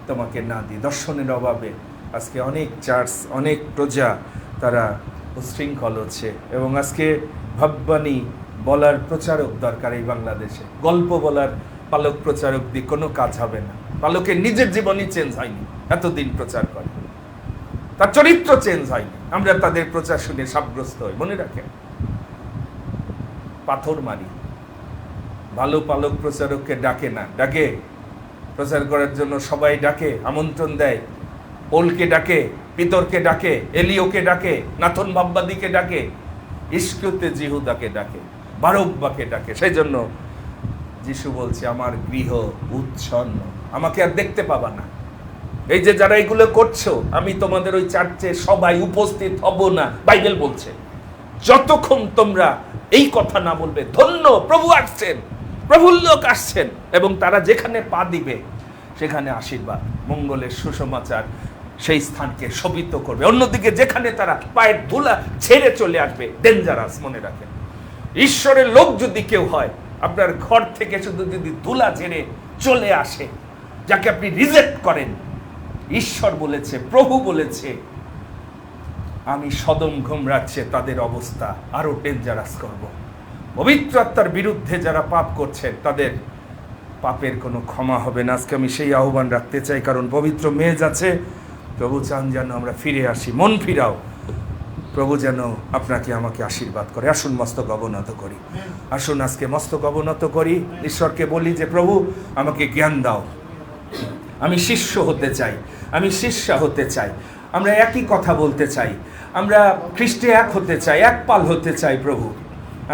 তোমাকে না দিই। দর্শনের অভাবে আজকে অনেক চার্চ, অনেক প্রজা তারা উচ্ছৃঙ্খল হচ্ছে। এবং আজকে ভাববাণী বলার প্রচারক দরকার এই বাংলাদেশে। গল্প বলার পালক প্রচারক দিয়ে কোনো কাজ হবে না। পালকের নিজের জীবনই চেঞ্জ হয়নি, এতদিন প্রচার করে, তার চরিত্র চেঞ্জ হয়নি, আমরা তাদের প্রচার শুনে সাব্যস্ত হই। মনে রাখেন, পাথর মারি। ভালো পালক প্রচারককে ডাকে না, ডাকে প্রচার করার জন্য সবাই ডাকে, আমন্ত্রণ দেয়। পোলকে ডাকে, পিতরকে ডাকে, এলিওকে ডাকে, নাথন ভাববাদীকে ডাকে, ইস্কুতে জিহুদাকে ডাকে, বারব্বাকে ডাকে। সেই জন্য যিশু বলছে আমার গৃহ উচ্ছন্ন, আমাকে আর দেখতে পাবা না। এই যে যারা এগুলো করছো, আমি তোমাদের ওই চার্চে সবাই উপস্থিত হব না। বাইবেল বলছে যতক্ষণ তোমরা এই কথা না বলবে, ধন্য প্রভু আসছেন, প্রভুর লোক আসছেন, এবং তারা যেখানে পা দিবে সেখানে আশীর্বাদ, মঙ্গলের সুসমাচার সেই স্থানকে শোভিত করবে। অন্যদিকে যেখানে তারা পায়ের ধুলা ছেড়ে চলে আসবে, ডেঞ্জারাস। মনে রাখেন, ঈশ্বরের লোক যদি কেউ হয়, আপনার ঘর থেকে শুধু যদি ধুলা ছেড়ে চলে আসে, যাকে আপনি রিজেক্ট করেন, ঈশ্বর বলেছে, প্রভু বলেছে, আমি সদম গমরাচ্ছে তাদের অবস্থা আরো ডেঞ্জারাস করব। পবিত্র আত্মার বিরুদ্ধে যারা পাপ করছেন তাদের পাপের কোনো ক্ষমা হবে না। আজকে আমি সেই আহ্বান রাখতে চাই, কারণ পবিত্র মেজ আছে। প্রভু চান যেন আমরা ফিরে আসি, মন ফিরাও। প্রভু যেন আপনাকে আমাকে আশীর্বাদ করে। আসুন মস্তক অবনত করি, আসুন আজকে মস্তক অবনত করি, ঈশ্বরকে বলি যে প্রভু আমাকে জ্ঞান দাও, আমি শিষ্য হতে চাই, আমি শিষ্যা হতে চাই। আমরা একই কথা বলতে চাই, আমরা খ্রিস্টে এক হতে চাই, এক পাল হতে চাই। প্রভু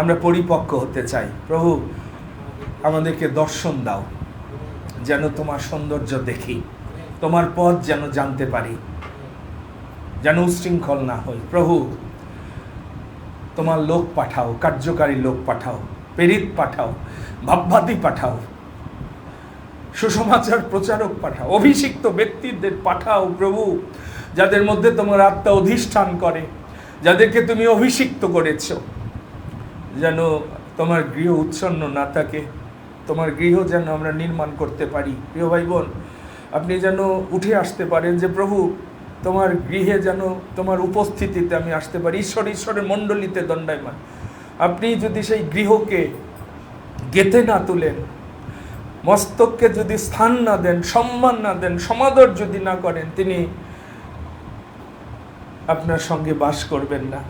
আমরা পরিপক্ক হতে চাই। প্রভু আমাদেরকে দর্শন দাও, যেন তোমার সৌন্দর্য দেখি, তোমার পথ যেন জানতে পারি, যেন উচ্ছৃঙ্খল না হই। প্রভু তোমার লোক পাঠাও, কার্যকারী লোক পাঠাও, প্রেরিত পাঠাও, ভাববাদী পাঠাও, সুসমাচার প্রচারক পাঠাও, অভিষিক্ত ব্যক্তিদের পাঠাও। প্রভু যাদের মধ্যে তোমার আত্মা অধিষ্ঠান করে, যাদেরকে তুমি অভিষিক্ত করেছ, যেন তোমার গৃহ উচ্ছন্ন না থাকে, তোমার গৃহ যেন আমরা নির্মাণ করতে পারি। প্রিয় ভাই বোন, আপনি যেন উঠে আসতে পারেন যে প্রভু তোমার গৃহে যেন তোমার উপস্থিতিতে আমি আসতে পারি। ঈশ্বরের মণ্ডলীতে দণ্ডায়মান। আপনি যদি সেই গৃহকে গেঁথে না তুলেন, মস্তককে যদি স্থান না দেন, সম্মান না দেন, সমাদর যদি না করেন, তিনি আপনার সঙ্গে বাস করবেন না।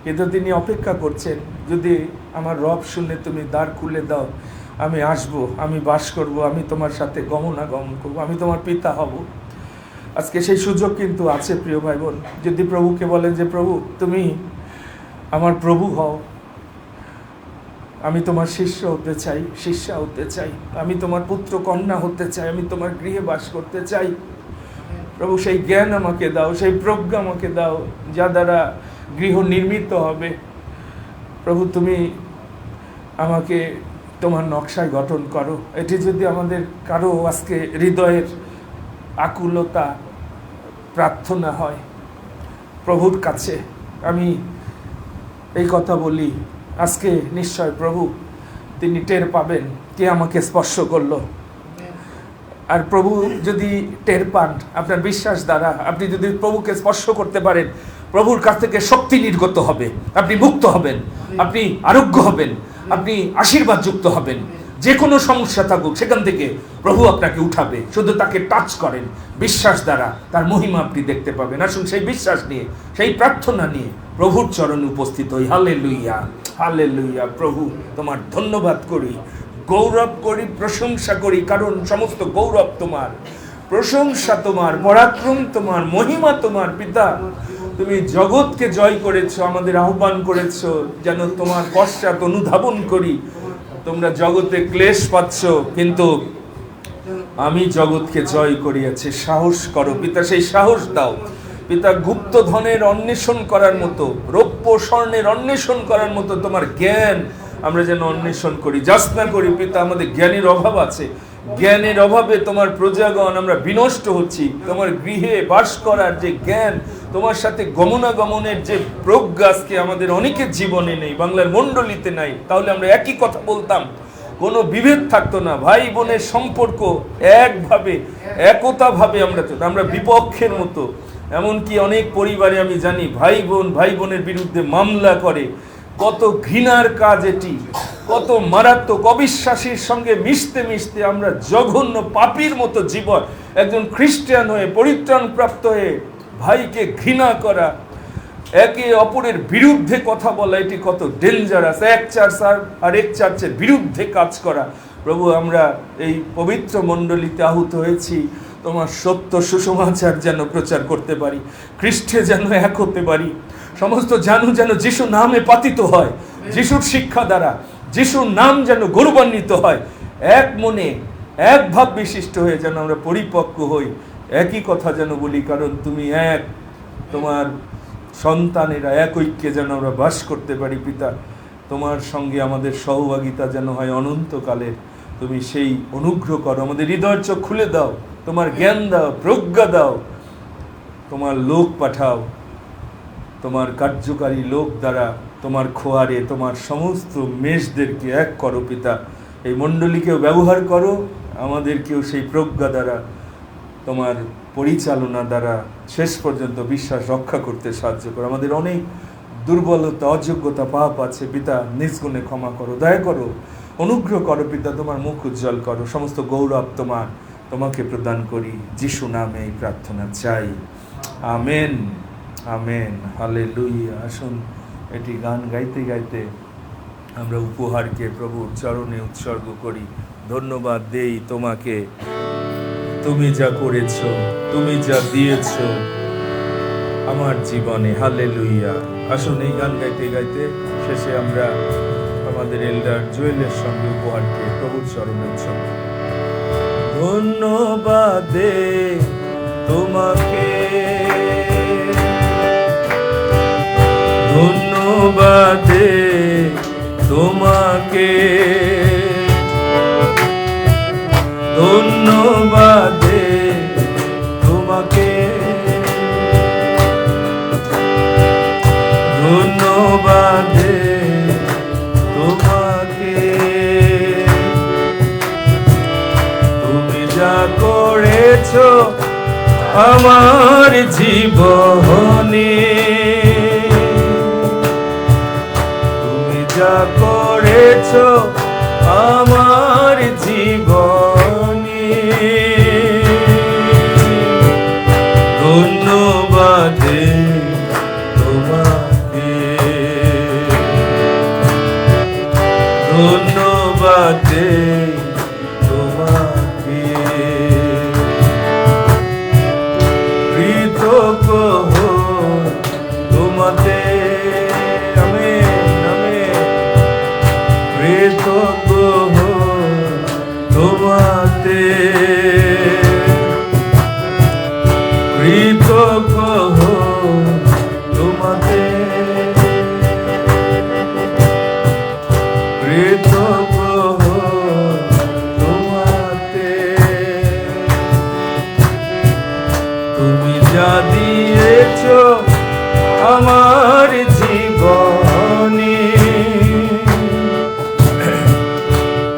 কিন্তু তিনি অপেক্ষা করছেন, যদি আমার রব শুনে তুমি দ্বার খুলে দাও, আমি আসব, আমি বাস করব, আমি তোমার সাথে গমনাগমন করব, আমি তোমার পিতা হব। আজকে সেই সুযোগ কিন্তু আছে প্রিয় ভাই বোন। যদি প্রভুকে বলেন যে প্রভু তুমি আমার প্রভু হও, আমি তোমার শিষ্য হতে চাই, শিষ্যা হতে চাই, আমি তোমার পুত্র কন্যা হতে চাই, আমি তোমার গৃহে বাস করতে চাই, প্রভু সেই জ্ঞান আমাকে দাও, সেই প্রজ্ঞা আমাকে দাও যা দ্বারা গৃহ নির্মিত হবে। প্রভু তুমি আমাকে তোমার নকশায় গঠন করো। এটি যদি আমাদের কারো আজকে হৃদয়ের আকুলতা প্রার্থনা হয় প্রভুর কাছে, আমি এই কথা বলি, আজকে নিশ্চয় প্রভু তিনি টের পাবেন কে আমাকে স্পর্শ করলো। আর প্রভু যদি টের পান, আপনার বিশ্বাস দ্বারা আপনি যদি প্রভুকে স্পর্শ করতে পারেন, প্রভুর কাছ থেকে শক্তি নির্গত হবে, আপনি মুক্ত হবেন, আপনি আরোগ্য হবেন, আপনি আশীর্বাদ যুক্ত হবেন। যে কোনো সমস্যা থাকুক সেখান থেকে প্রভু আপনাকে উঠাবে। শুধু তাকে টাচ করেন, বিশ্বাস দ্বারা তার মহিমা আপনি দেখতে পাবেন। আসুন সেই বিশ্বাস নিয়ে, সেই প্রার্থনা নিয়ে প্রভুর চরণে উপস্থিত হই। Hallelujah, hallelujah. প্রভু তোমার ধন্যবাদ করি, গৌরব করি, প্রশংসা করি, কারণ সমস্ত গৌরব তোমার, প্রশংসা তোমার, পরাক্রম তোমার, মহিমা তোমার। পিতা তুমি জগৎকে জয় করেছো, আমাদের আহ্বান করেছো যেন তোমার পশ্চাৎ অনুধাবন করি। তোমরা জগতে ক্লেশ পাচ্ছ, কিন্তু আমি জগৎকে জয় করিয়াছি। সাহস করো পিতা, সেই সাহস দাও পিতা। গুপ্ত ধনের অন্বেষণ করার মতো, রৌপ্য স্বর্ণের অন্বেষণ করার মতো তোমার জ্ঞান আমরা যেন অন্বেষণ করি, যাচনা করি পিতা। আমাদের জ্ঞানের অভাব আছে, জ্ঞানের অভাবে তোমার প্রজাগণ আমরা বিনষ্ট হচ্ছি। তোমার গৃহে বাস করার যে জ্ঞান, তোমার সাথে গমনাগমনের যে প্রজ্ঞা আজকে আমাদের অনেকের জীবনে নেই, বাংলার মণ্ডলীতে নাই। তাহলে আমরা একই কথা বলতাম, কোনো বিভেদ থাকতো না, ভাই বোনের সম্পর্ক একভাবে, একতা ভাবে আমরা বিপক্ষের মতো। এমনকি অনেক পরিবারে আমি জানি ভাই বোনের বিরুদ্ধে মামলা করে। কত ঘৃণার কাজ এটি, কত মারাত্মক। অবিশ্বাসীর সঙ্গে মিশতে মিশতে আমরা জঘন্য পাপীর মতো জীবন। একজন খ্রিস্টান হয়ে, পরিত্রাণ প্রাপ্ত হয়ে ভাইকে ঘৃণা করা, একে অপরের বিরুদ্ধে কথা বলা, এটি কত ডেঞ্জারাস। এক চার্চ আর এক চার্চের বিরুদ্ধে কাজ করা। প্রভু আমরা এই পবিত্র মণ্ডলীতে আহুত হয়েছি, তোমার সত্য সুসমাচার যেন প্রচার করতে পারি, খ্রিস্টে যেন এক হতে পারি। সমস্ত যেন যিশু নামে পাতিত হয়, যিশুর শিক্ষা দ্বারা যিশুর নাম যেন গৌরবান্বিত হয়। এক মনে, এক ভাব বিশিষ্ট হয়ে যেন আমরা পরিপক্ক হই, একই কথা যেন বলি, কারণ তুমি এক, তোমার সন্তানেরা এক ঐক্যে যেন আমরা বাস করতে পারি পিতা। তোমার সঙ্গে আমাদের সহভাগিতা যেন হয় অনন্তকালের। তুমি সেই অনুগ্রহ করো, আমাদের হৃদয়ের চোখ খুলে দাও, তোমার জ্ঞান দাও, প্রজ্ঞা দাও, তোমার লোক পাঠাও, তোমার কার্যকারী লোক দ্বারা তোমার খোয়ারে তোমার সমস্ত মেষদেরকে এক করো পিতা। এই মণ্ডলীকেও ব্যবহার করো, আমাদেরকেও সেই প্রজ্ঞা দ্বারা, তোমার পরিচালনা দ্বারা শেষ পর্যন্ত বিশ্বাস রক্ষা করতে সাহায্য করো। আমাদের অনেক দুর্বলতা, অযোগ্যতা, পাপ আছে পিতা, নিজ গুণে ক্ষমা করো, দয়া করো, অনুগ্রহ করো পিতা। তোমার মুখ উজ্জ্বল করো, সমস্ত গৌরব তোমাকে প্রদান করি, যিশু নামে এই প্রার্থনা চাই, আমেন, আমেন, হালেলুয়া। আসুন এটি গান গাইতে গাইতে আমরা উপহারকে প্রভুর চরণে উৎসর্গ করি। ধন্যবাদ দেই তোমাকে, তুমি যা করেছ, তুমি যা দিয়েছ আমার জীবনে, হালেলুয়া। আসুন এই গান গাইতে গাইতে শেষে আমরা আমাদের এল্ডার জুয়েলের সঙ্গে উপহারকে প্রভুর চরণে উৎসর্গ। ধন্যবাদ দেই তোমাকে, ধন্যবাদ দেই তোমাকে, ধন্যবাদ দেই তোমাকে, ধন্যবাদ দেই তোমাকে। তুমি যা করেছো আমার জীবনে, তুমি যা করেছো আমার জীবনে ধন্যবাদে তোমাকে, ধন্যবাদে তোমাকে, কৃতজ্ঞ হই তোমাতে, আমেন আমেন, কৃতজ্ঞ হই তোমাতে, কৃতজ্ঞ হই তোমাতে, কৃতজ্ঞ হই তোমাতে, তুমি যা দিয়েছ আমার জীবনে,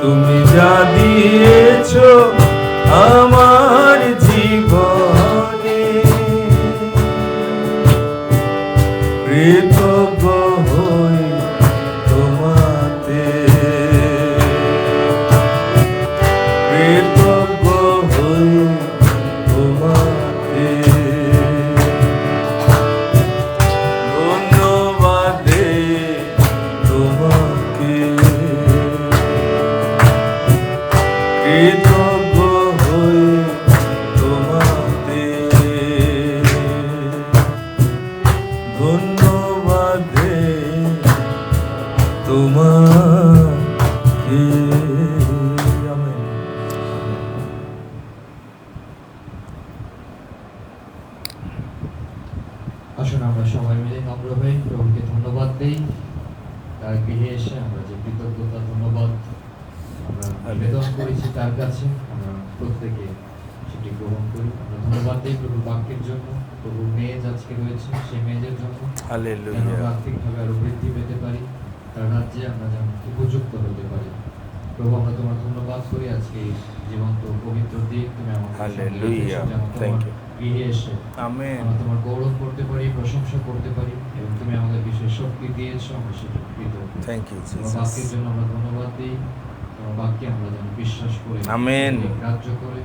তুমি যা দিয়েছ আমার জীবনে, কৃতজ্ঞ হই তোমাতে, কৃতজ্ঞ হই তোমাতে, ধন্যবাদে তোমাকে, কৃতজ্ঞ হই তোমাতে, ধন্যবাদে তোমাকে। আমেন। আসুন আমরা সবাই মিলে নম্র হয়ে প্রভুকে ধন্যবাদ দেই। তার গৃহে এসে আমরা যে কৃতজ্ঞতা ধন্যবাদ আমরা নিবেদন করেছি তার কাছে, আমরা প্রত্যেকে সেটি গ্রহণ করি। আমরা ধন্যবাদ দিই প্রভুর বাক্যের জন্য, প্রভুর মেজ আজকে রয়েছে সেই মেজের জন্য, হালেলুয়া। যেন আর্থিকভাবে আরো বৃদ্ধি পেতে পারি, তার রাজ্যে আমরা যেন উপযুক্ত হতে পারি। প্রভু আমরা তোমার ধন্যবাদ করি আজকে এই জীবন্ত পবিত্র দিন তুমি আমাদের সঙ্গে হালেলুয়া। রেখেছো, যেন থ্যাংক তোমার ইউ। গৃহে এসে আমেন। আমরা তোমার গৌরব করতে পারি, প্রশংসা করতে পারি, এবং তুমি আমাদের বিশেষ শক্তি দিয়েছো, আমরা সেটা কৃতজ্ঞ। থ্যাংক ইউ তোমার জিসাস। বাক্যের জন্য আমরা ধন্যবাদ দিই। তোমার বাক্যে আমরা যেন বিশ্বাস করে, আমেন। গ্রাহ্য করে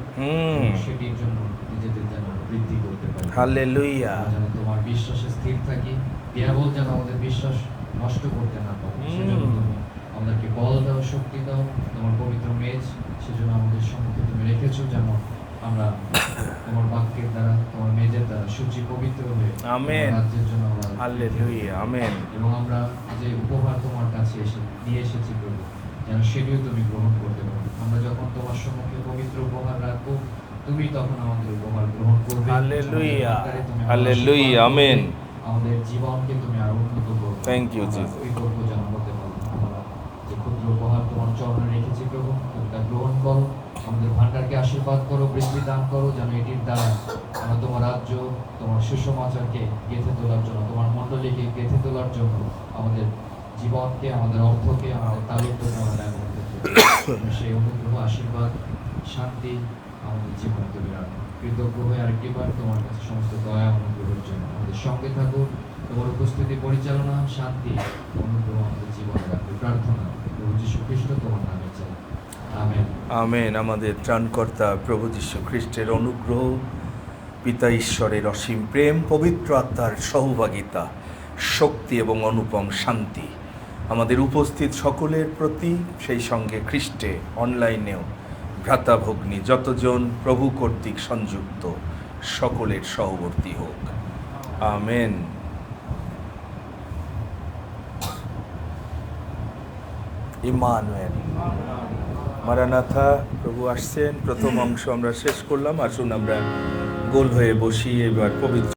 সেটির জন্য নিজেদের যেন বৃদ্ধি করতে পারি। হালেলুয়া। আমরা যেন তোমার বিশ্বাসে স্থির থাকি, দিয়াবল যেন আমাদের বিশ্বাস নষ্ট করতে না পারে, সেজন্য তুমি আমাদেরকে বল দাও, শক্তি দাও। তোমার পবিত্র মেজ সেজন্য আমাদের সম্মুখে তুমি রেখেছো, যেন আমরা তোমার বাক্যের দ্বারা, তোমার মেজের দ্বারা সূচি পবিত্র হয়ে আমেন। তোমার রাজ্যের জন্য আমরা হালেলুয়া। আমেন। এবং আমরা যে উপহার তোমার কাছে নিয়ে এসেছি প্রভু, যেন সেটিও তুমি গ্রহণ করতে পারো। আমরা যখন তোমার সম্মুখে পবিত্র উপহার রাখবো, তুমি তখন আমাদের উপহার গ্রহণ করবে। হালেলুয়া। আমাদের তুমি আমাদের হালেলুয়া। আশীর্বাদ আমেন। করবে। আমাদের জীবনকে তুমি আরো উন্নত করবে। Thank you, আমরা Jesus. কৃতজ্ঞ যেন হতে পারো। আমরা যে ক্ষুদ্র উপহার তোমার চরণে রেখেছি প্রভু, তুমি তা গ্রহণ করো। আমাদের ভান্ডারকে আশীর্বাদ করো, বৃদ্ধি দান করো, যেন এটির দ্বারা আমরা তোমার রাজ্য, তোমার সুসমাচারকে গেঁথে তোলার জন্য, তোমার মণ্ডলীকে গেঁথে তোলার জন্য আমাদের জীবনকে, আমাদের অর্থকে, আমাদের তালিকাকে আমরা ব্যবহার করতে পারি। সেই অনুগ্রহ, আশীর্বাদ, শান্তি আমাদের জীবনে তুমি রাখো। কৃতজ্ঞ হয়ে আরেকটিবার তোমার কাছে সমস্ত দয়া অনুগ্রহের জন্য আমাদের সঙ্গে থাকো। তোমার উপস্থিতি, পরিচালনা, শান্তি, অনুগ্রহ আমাদের জীবনে রাখো। প্রার্থনা প্রভু যীশু খ্রিস্ট তোমার নামে চাই, আমেন। আমেন। আমাদের ত্রাণকর্তা প্রভু যীশু খ্রিস্টের অনুগ্রহ, পিতা ঈশ্বরের অসীম প্রেম, পবিত্র আত্মার সহভাগিতা, শক্তি এবং অনুপম শান্তি আমাদের উপস্থিত সকলের প্রতি, সেই সঙ্গে খ্রিস্টে অনলাইনেও ভ্রাতা ভগ্নী যতজন প্রভু কর্তৃক সংযুক্ত সকলের সহবর্তী হোক। আমেন। ইমানুয়েল। মারানাথা, প্রভু আসছেন। প্রথম অংশ আমরা শেষ করলাম। আসুন আমরা গোল হয়ে বসি। এবার পবিত্র